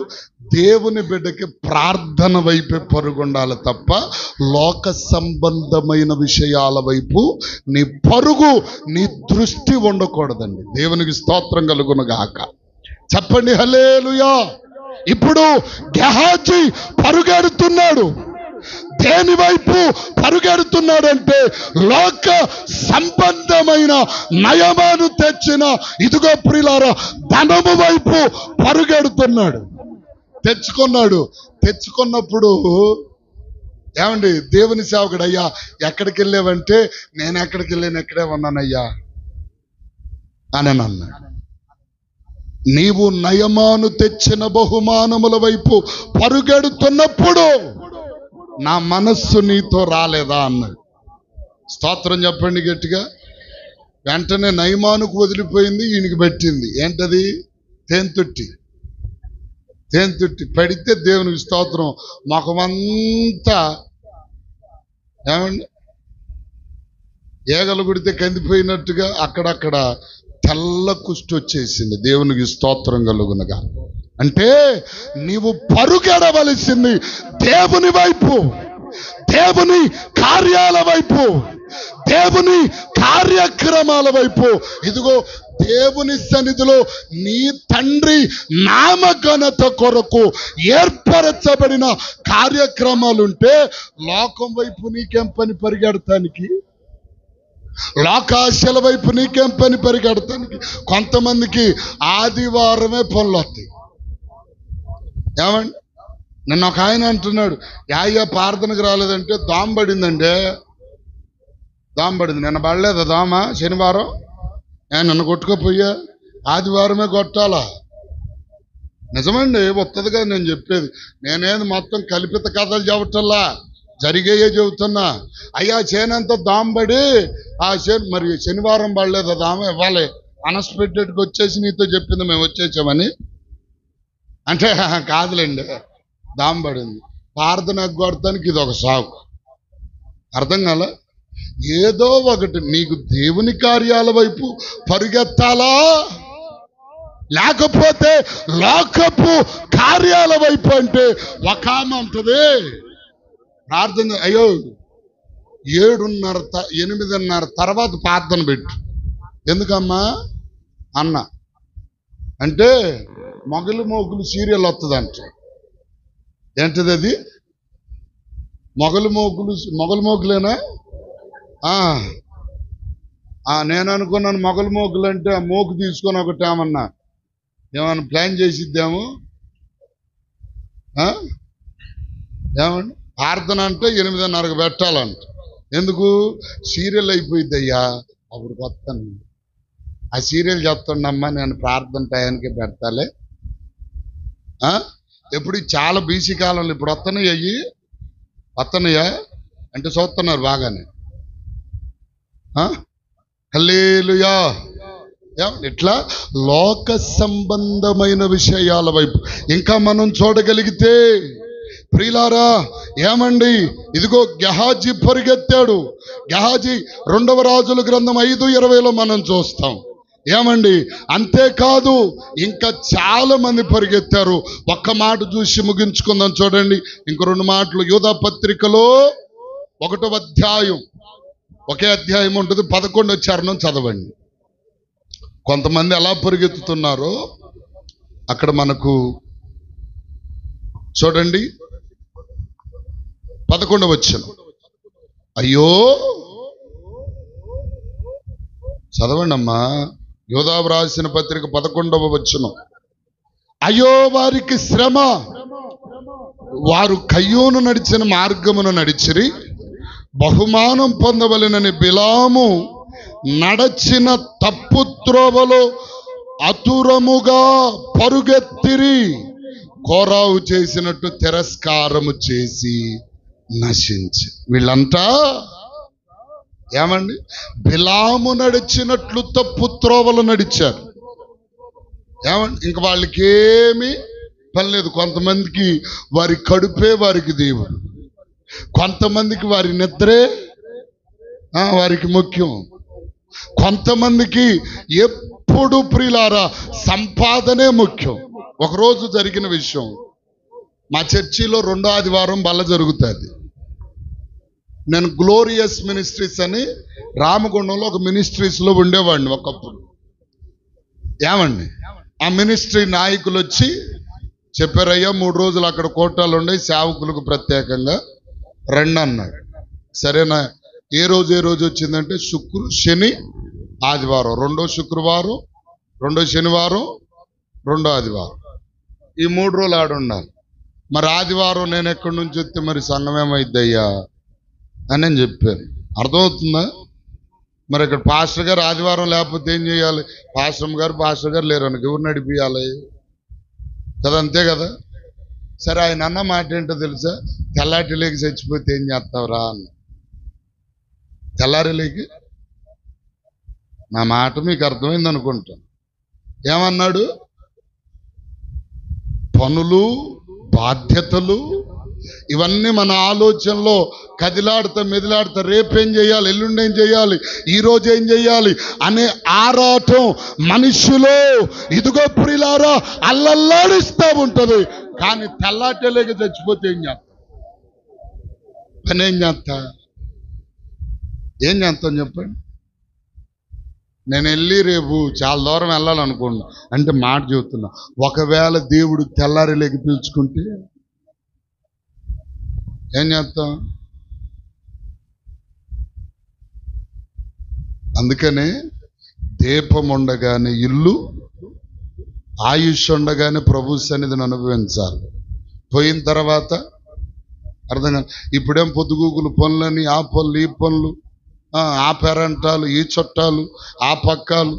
దేవుని బిడ్డకి ప్రార్థన వైపే పరుగుండాలి తప్ప లోక సంబంధమైన విషయాల వైపు నీ పరుగు, నీ దృష్టి ఉండకూడదండి. దేవునికి స్తోత్రం కలుగును గాక. చెప్పండి హల్లెలూయా. ఇప్పుడు గెహాజీ పరుగెడుతున్నాడు. దేని వైపు పరుగెడుతున్నాడంటే లోక సంబంధమైన నయమాను తెచ్చిన ఇదిగో ప్రియులారా ధనము వైపు పరుగెడుతున్నాడు. తెచ్చుకున్నప్పుడు ఏమండి దేవుని సేవకుడు, అయ్యా ఎక్కడికి వెళ్ళావంటే నేను ఎక్కడికి వెళ్ళాను, ఎక్కడే ఉన్నానయ్యా అని అన్నాడు. నీవు నయమాను తెచ్చిన బహుమానముల వైపు పరుగెడుతున్నప్పుడు నా మనస్సు నీతో రాలేదా అన్నాడు. స్తోత్రం చెప్పండి గట్టిగా. వెంటనే నయమానుకు వదిలిపోయింది, ఈయనకి పెట్టింది. ఏంటది? తేనెతుట్టి పడితే దేవునికి స్తోత్రం ముఖమంతా ఏమండి ఏగలు గుడితే కందిపోయినట్టుగా అక్కడక్కడ తెల్ల కుష్టి వచ్చేసింది. దేవునికి స్తోత్రం కలుగునగా. అంటే నీవు పరుగెడవలసింది దేవుని వైపు, దేవుని కార్యాల వైపు, దేవుని కార్యక్రమాల వైపు. ఇదిగో దేవుని సన్నిధిలో నీ తండ్రి నామఘనత కొరకు ఏర్పరచబడిన కార్యక్రమాలుంటే లోకం వైపు నీకేం పని పరిగెడతానికి? లోకాశల వైపు నీకేం పని పరిగెడతానికి? కొంతమందికి ఆదివారమే పనులు వస్తాయి. ఏమండి నిన్న ఒక ఆయన అంటున్నాడు, యాయ్యా ప్రార్థనకు రాలేదంటే దోమ పడిందండి. దోమ పడింది. నిన్న పడలేదా దోమ? శనివారం నన్ను కొట్టుకోపోయా, ఆదివారమే కొట్టాలా? నిజమండి, వస్తుంది కదా నేను చెప్పేది. నేనేది మొత్తం కల్పిత కథలు చెబుతల్లా, జరిగేయే చెబుతున్నా. అయ్యా చేనంతా దాంబడి ఆ చేను మరి శనివారం పడలేదు దామ ఇవ్వాలి అన్ఎక్స్పెక్టెడ్గా వచ్చేసి నీతో చెప్పింది మేము వచ్చేసామని. అంటే కాదులేండి, దాంబడింది. ప్రార్థన ఎగ్గొడతానికి ఇది ఒక సాగు. అర్థం కాల? ఏదో ఒకటి నీకు దేవుని కార్యాల వైపు పరిగెత్తాలా, లేకపోతే లోకపు కార్యాల వైపు అంటే ఒక ఆమె ఉంటుంది ప్రార్థన. అయ్యో 7:30 8:30 తర్వాత ప్రార్థన పెట్టు. ఎందుకమ్మా అన్న అంటే మొగలు మోగులు సీరియల్ వస్తుందంట. ఏంటిది అది? మొగలు మోగులేనా? నేను అనుకున్నాను మొగలు మోగులు అంటే ఆ మోకు తీసుకొని ఒకటి ఏమన్నా ప్లాన్ చేసిద్దాము. ఏమండి ప్రార్థన అంటే 8:30 పెట్టాలంట. ఎందుకు? సీరియల్ అయిపోయింది అయ్యా. అప్పుడు కొత్తాను ఆ సీరియల్ చెప్తుండమ్మా, నేను ప్రార్థన టయానికి పెడతాలే. ఎప్పుడు చాలా బీసీ కాలంలో ఇప్పుడు వస్తున్నాయా అంటే చూస్తున్నారు బాగానే. హల్లెలూయా. ఇట్లా లోక సంబంధమైన విషయాల వైపు ఇంకా మనం చూడగలిగితే ప్రియులారా, ఏమండి ఇదిగో గెహాజీ పరిగెత్తాడు. గెహాజీ 2వ రాజుల గ్రంథం 5:20లో మనం చూస్తాం. ఏమండి అంతేకాదు ఇంకా చాలా మంది పరిగెత్తారు. ఒక్క మాట చూసి ముగించుకుందాం చూడండి. ఇంక 2 మాటలు. యూదా పత్రికలో 1వ అధ్యాయం, ఒకే అధ్యాయం ఉంటుంది, 11వ చరణం చదవండి. కొంతమంది ఎలా పరిగెత్తుతున్నారో అక్కడ మనకు చూడండి. 11వ వచనం. అయ్యో చదవండి అమ్మా. యూదా రాసిన పత్రిక 11వ వచనం. అయ్యో వారికి శ్రమ, వారు కయ్యోను నడిచిన మార్గమును నడిచిరి, బహుమానం పొందవలెనని బిలాము నడచిన తప్పు త్రోవలో అతురముగా పరుగెత్తిరి, కోరావు చేసినట్టు తిరస్కారము చేసి నశించి. వీళ్ళంతా ఏమండి బిలాము నడిచినట్లు తప్పు త్రోవలు నడిచారు. ఏమండి ఇంక వాళ్ళకి ఏమీ పని లేదు. కొంతమందికి వారి కడుపే వారికి దేవుడు, కొంతమందికి వారి నిద్రే వారికి ముఖ్యం, కొంతమందికి ఎప్పుడు ప్రియులారా సంపాదనే ముఖ్యం. ఒకరోజు జరిగిన విషయం, మా చర్చిలో 2వ ఆదివారం బల్ల జరుగుతుంది. నేను గ్లోరియస్ మినిస్ట్రీస్ అని రామగుండంలో ఒక మినిస్ట్రీస్లో ఉండేవాడిని ఒకప్పుడు. ఏమండి ఆ మినిస్ట్రీ నాయకులు వచ్చి చెప్పారయ్యా 3 రోజులు అక్కడ కోటాలు ఉండే సేవకులకు ప్రత్యేకంగా రండి అన్నాడు. సరేనా? ఏ రోజు వచ్చిందంటే శని ఆదివారం, 2వ శుక్రవారం, 2వ శనివారం, 2వ ఆదివారం, ఈ 3 రోజులు ఆడుండాలి. మరి ఆదివారం నేను ఎక్కడి నుంచి వస్తే మరి సంఘం ఏమైద్దయ్యా అని నేను చెప్పాను. అర్థమవుతుందా? మరి ఇక్కడ పాస్టర్ గారు ఆదివారం లేకపోతే ఏం చేయాలి? పాస్టర్ గారు లేరు అనుకో ఎవరు నడిపియాలి కదా, అంతే కదా. సరే ఆయన అన్న మాట ఏంటో తెలుసా? తెల్లాటిలేకి చచ్చిపోతే ఏం చేస్తావురా అన్న. తెల్లారిలేకి నా మాట మీకు అర్థమైంది అనుకుంటాను. ఏమన్నాడు? పనులు, బాధ్యతలు ఇవన్నీ మన ఆలోచనలో కదిలాడుతా మెదిలాడుతా రేపేం చేయాలి, ఎల్లుండి ఏం చేయాలి, ఈ రోజు ఏం చేయాలి అనే ఆరాటం మనిషిలో ఇదిగో ప్రియులారా అల్లల్లాడిస్తూ ఉంటది. కానీ తెల్లాటలేక చచ్చిపోతే ఏం చేస్తా? పని ఏం చేస్తాం చెప్పండి. నేను వెళ్ళి రేపు చాలా దూరం వెళ్ళాలనుకున్నా అంటే మాట చెబుతున్నా, ఒకవేళ దేవుడు తెల్లారిలేకి పిలుచుకుంటే ఏం చేస్తాం? అందుకనే దీపం ఉండగానే ఇల్లు, ఆయుష్ ఉండగానే ప్రభు సన్నిధిని అనుభవించాలి. పోయిన తర్వాత అర్థం కాదు. ఇప్పుడేం పొద్దుగూకులు పనులని, ఆ పనులు ఈ పనులు, ఆ పెరంటాలు ఈ చుట్టాలు ఆ పక్కాలు,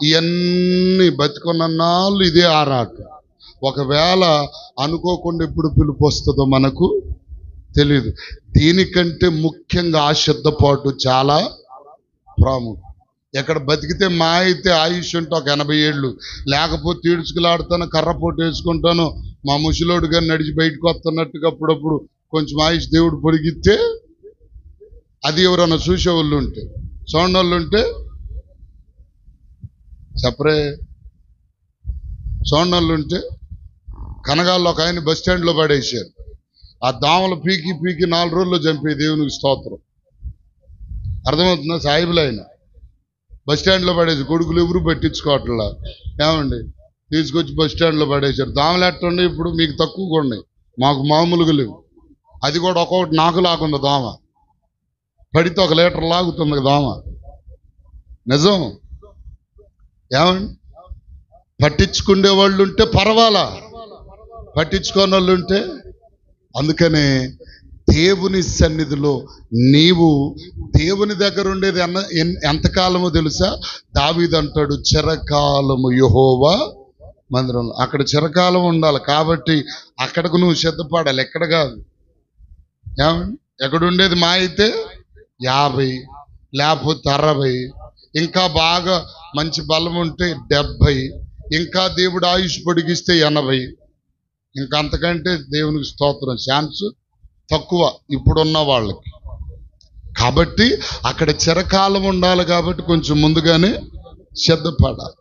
ఇవన్నీ బతికున్నాళ్ళు ఇదే ఆరాటం. ఒకవేళ అనుకోకుండా ఎప్పుడు పిలుపు వస్తుందో మనకు తెలీదు. దీనికంటే ముఖ్యంగా ఆ సిద్ధపాటు చాలా ప్రాముఖ్యం. ఎక్కడ బతికితే మా అయితే ఆయుష్ ఉంటే ఒక 80 ఏళ్ళు, లేకపోతే ఈడ్చుకులాడుతాను, కర్రపోటు వేసుకుంటాను, మా ముసలోడు గారు నడిచి బయటకు వస్తున్నట్టుగా అప్పుడప్పుడు కొంచెం ఆయుష్ దేవుడు పొడిగిస్తే అది ఎవరన్నా చూసేవాళ్ళు ఉంటే చూడనోళ్ళు ఉంటే చెప్పరే చూడనోళ్ళు ఉంటే కనగాల్లో ఒక ఆయన బస్ స్టాండ్లో పడేసారు. ఆ దోమలు పీకి 4 రోజుల్లో చంపే దేవునికి స్తోత్రం. అర్థమవుతుందా? సాయిబులు ఆయన బస్ స్టాండ్లో పడేసి కొడుకులు ఎవరు పట్టించుకోవట్లా. ఏమండి తీసుకొచ్చి బస్ స్టాండ్లో పడేశారు. దోమలు ఎట్టండి ఇప్పుడు మీకు తక్కువగా ఉన్నాయి, మాకు మామూలుగా లేవు. అది కూడా ఒక్కొక్కటి నాకు లాగుంది దోమ, పడితే 1 లీటర్ లాగుతుంది దోమ. నిజం. ఏమండి పట్టించుకునే వాళ్ళు ఉంటే పర్వాలా, పట్టించుకోని వాళ్ళు ఉంటే. అందుకనే దేవుని సన్నిధిలో నీవు దేవుని దగ్గర ఉండేది ఎంతకాలమో తెలుసా? దావీదు అంటాడు చిరకాలము యెహోవా మందిరంలో. అక్కడ చిరకాలం ఉండాలి కాబట్టి అక్కడకు నువ్వు సిద్ధపడాలి, ఎక్కడ కాదు. ఏమండి ఎక్కడ ఉండేది మా అయితే 50 లేకపోతే 60, ఇంకా బాగా మంచి బలం ఉంటే 70, ఇంకా దేవుడు ఆయుష్ పొడిగిస్తే 80. ఇంకా అంతకంటే దేవునికి స్తోత్రం ఛాన్స్ తక్కువ ఇప్పుడున్న వాళ్ళకి. కాబట్టి అక్కడ చిరకాలం ఉండాలి కాబట్టి కొంచెం ముందుగానే సిద్ధపడాలి.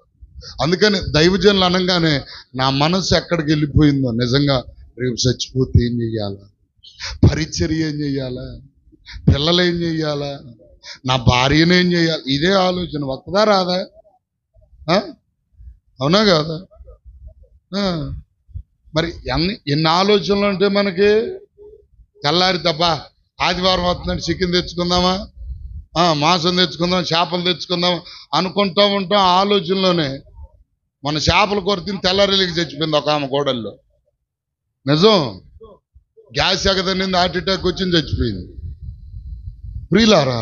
అందుకని దైవజనులు అనగానే నా మనసు ఎక్కడికి వెళ్ళిపోయిందో నిజంగా. రేపు చచ్చిపోతే ఏం చెయ్యాలా, పరిచర్య ఏం చెయ్యాలా, పిల్లలు ఏం చెయ్యాలా, నా భార్యనేం చేయాలి, ఇదే ఆలోచన వస్తుందా రాదా? అవునా కాదా? మరి ఎన్ని ఆలోచనలు ఉంటే మనకి తెల్లారి తప్ప ఆదివారం వస్తుందంటే చికెన్ తెచ్చుకుందామా, మాంసం తెచ్చుకుందాం, చేపలు తెచ్చుకుందాం అనుకుంటా ఉంటాం. ఆలోచనలోనే మన చేపల కూర తిని తెల్లారిలికి చచ్చిపోయింది ఒక ఆమె కోడల్లో. నిజం. గ్యాస్ ఎగదనింది, హార్ట్ అటాక్ వచ్చింది, చచ్చిపోయింది. ప్రియులారా,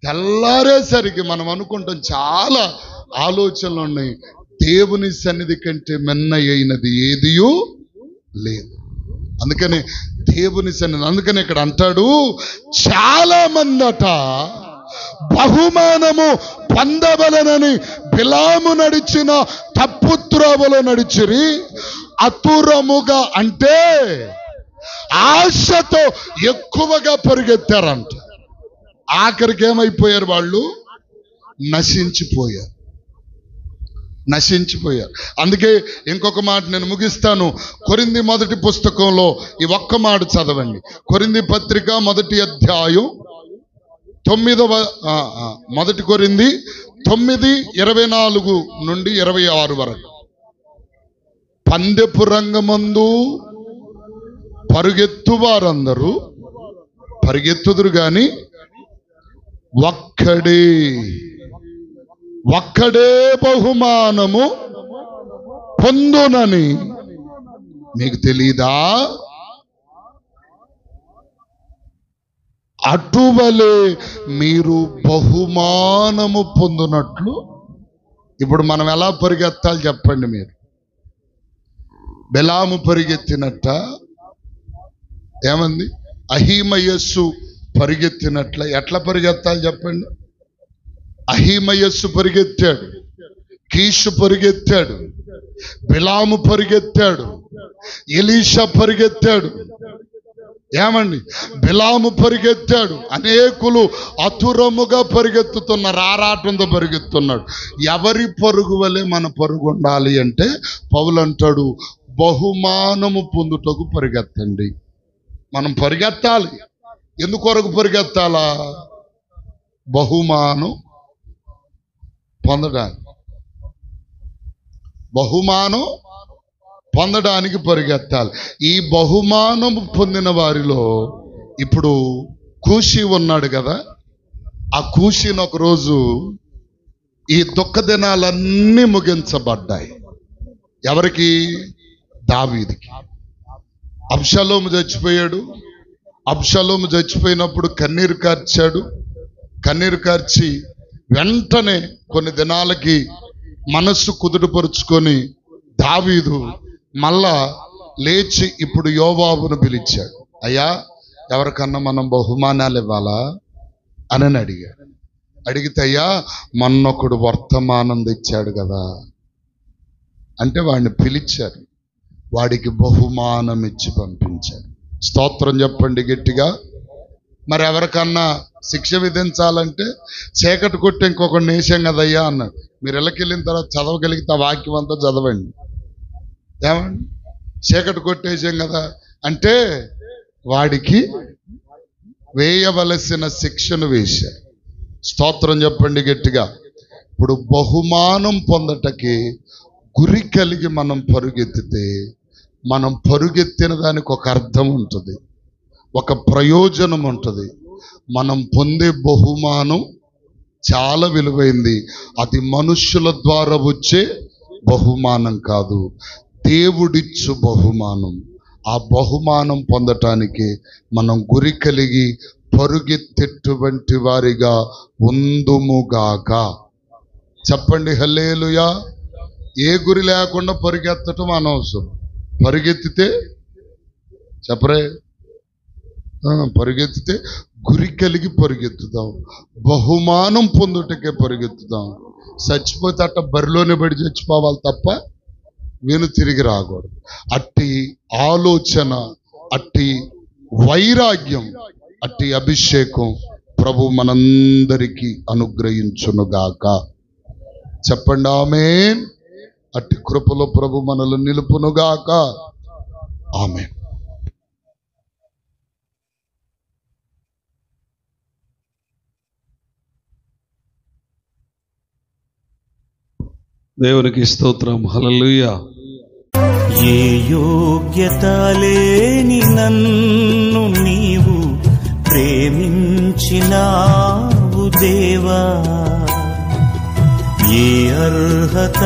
తెల్లారేసరికి మనం అనుకుంటాం చాలా ఆలోచనలు ఉన్నాయి. దేవుని సన్నిధి కంటే మెన్న అయినది ఏదియూ లేదు. అందుకని దేవుని సన్నిధి, అందుకని ఇక్కడ అంటాడు చాలా మందట బహుమానము పొందవలనని బిలాము నడిచిన తప్పుత్రోవలో నడిచిరి. అతురముగా అంటే ఆశతో ఎక్కువగా పరిగెత్తారంట. ఆఖరికి ఏమైపోయారు వాళ్ళు? నశించిపోయారు. అందుకే ఇంకొక మాట నేను ముగిస్తాను. కొరింథీ మొదటి పుస్తకంలో ఈ ఒక్క మాట చదవండి. కొరింథీ పత్రిక 1వ అధ్యాయం 9వ మొదటి కొరింథీ 9:24 నుండి 26 వరకు. పందెపు రంగమందు పరుగెత్తు వారందరూ పరిగెత్తుదురు గాని ఒక్కడే బహుమానము పొందునని మీకు తెలీదా? అటువలే మీరు బహుమానము పొందునట్లు. ఇప్పుడు మనం ఎలా పరిగెత్తాలి చెప్పండి మీరు? బెలాము పరిగెత్తినట్ట? ఏమంది? అహీమయస్సు పరిగెత్తినట్ల? ఎట్లా పరిగెత్తాలి చెప్పండి? అహీమయస్సు పరిగెత్తాడు, కీషు పరిగెత్తాడు, బిలాము పరిగెత్తాడు, ఎలీషా పరిగెత్తాడు. ఏమండి? బిలాము పరిగెత్తాడు. అనేకులు అతురముగా పరిగెత్తుతున్నారు, ఆరాటంతో పరిగెత్తున్నాడు. ఎవరి పరుగు వలె మన పరుగు ఉండాలి అంటే పౌలు అంటాడు బహుమానము పొందుటకు పరిగెత్తండి. మనం పరిగెత్తాలి. ఎందుకొరకు పరిగెత్తాలా? బహుమానం పొందడానికి పరిగెత్తాలి. ఈ బహుమానం పొందిన వారిలో ఇప్పుడు కూషి ఉన్నాడు కదా, ఆ కూషిని ఒకరోజు ఈ దుఃఖ దినాలన్నీ ముగించబడ్డాయి. ఎవరికి? దావీదుకి. అబ్షలోము చచ్చిపోయాడు. అబ్షలోము చచ్చిపోయినప్పుడు కన్నీరు కార్చాడు. కన్నీరు కార్చి వెంటనే కొన్ని దినాలకి మనస్సు కుదుటపరుచుకొని దావీదు మళ్ళా లేచి ఇప్పుడు యోవాబును పిలిచాడు. అయ్యా, ఎవరికన్నా మనం బహుమానాలు ఇవ్వాలా అని అడిగాడు. అడిగితే అయ్యా మొన్నొకడు వర్తమానం తెచ్చాడు కదా అంటే వాడిని పిలిచారు. వాడికి బహుమానం ఇచ్చి పంపించాడు. స్తోత్రం చెప్పండి గట్టిగా. మరి ఎవరికన్నా శిక్ష విధించాలంటే చీకటి కొట్టి ఇంకొకటి నేసాం కదయ్యా అన్నాడు. మీరు ఇళ్ళకెళ్ళిన తర్వాత చదవగలిగితే ఆ వాక్యం అంతా చదవండి. ఏమండి, చీకటి కొట్టేసాం కదా అంటే వాడికి వేయవలసిన శిక్షను వేశారు. స్తోత్రం చెప్పండి గట్టిగా. ఇప్పుడు బహుమానం పొందటకి గురి కలిగి మనం పరుగెత్తితే మనం పరుగెత్తిన దానికి ఒక అర్థం ఉంటుంది, ఒక ప్రయోజనం ఉంటుంది. మనం పొందే బహుమానం చాలా విలువైంది. అది మనుష్యుల ద్వారా వచ్చే బహుమానం కాదు, దేవుడిచ్చు బహుమానం. ఆ బహుమానం పొందటానికి మనం గురి కలిగి పరుగెత్తేటువంటి వారిగా ఉందుముగాక. చెప్పండి హల్లెలూయా. ఏ గురి లేకుండా పరుగెత్తటం అనవసరం. పరుగెత్తితే చెప్పరే, పరుగెత్తితే గురి కలిగి పరుగెత్తుతాం, బహుమానం పొందుటకే పరుగెత్తుతాం. చచ్చిపోతే అట్ట బరిలోనే పడి చచ్చిపోవాలి తప్ప నేను తిరిగి రాకూడదు. అట్టి ఆలోచన, అట్టి వైరాగ్యం, అట్టి అభిషేకం ప్రభు మనందరికీ అనుగ్రహించునుగాక. చెప్పండి ఆమేన్. అట్టి కృపలో ప్రభు మనల్ని నిలుపునుగాక. ఆమేన్. దేవునికి స్తోత్రం. హల్లెలూయా. ఏ యోగ్యత లేని నన్ను నీవు ప్రేమించినావు దేవా, ఏ అర్హత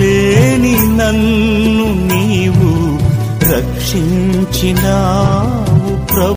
లేని నన్ను నీవు రక్షించినావు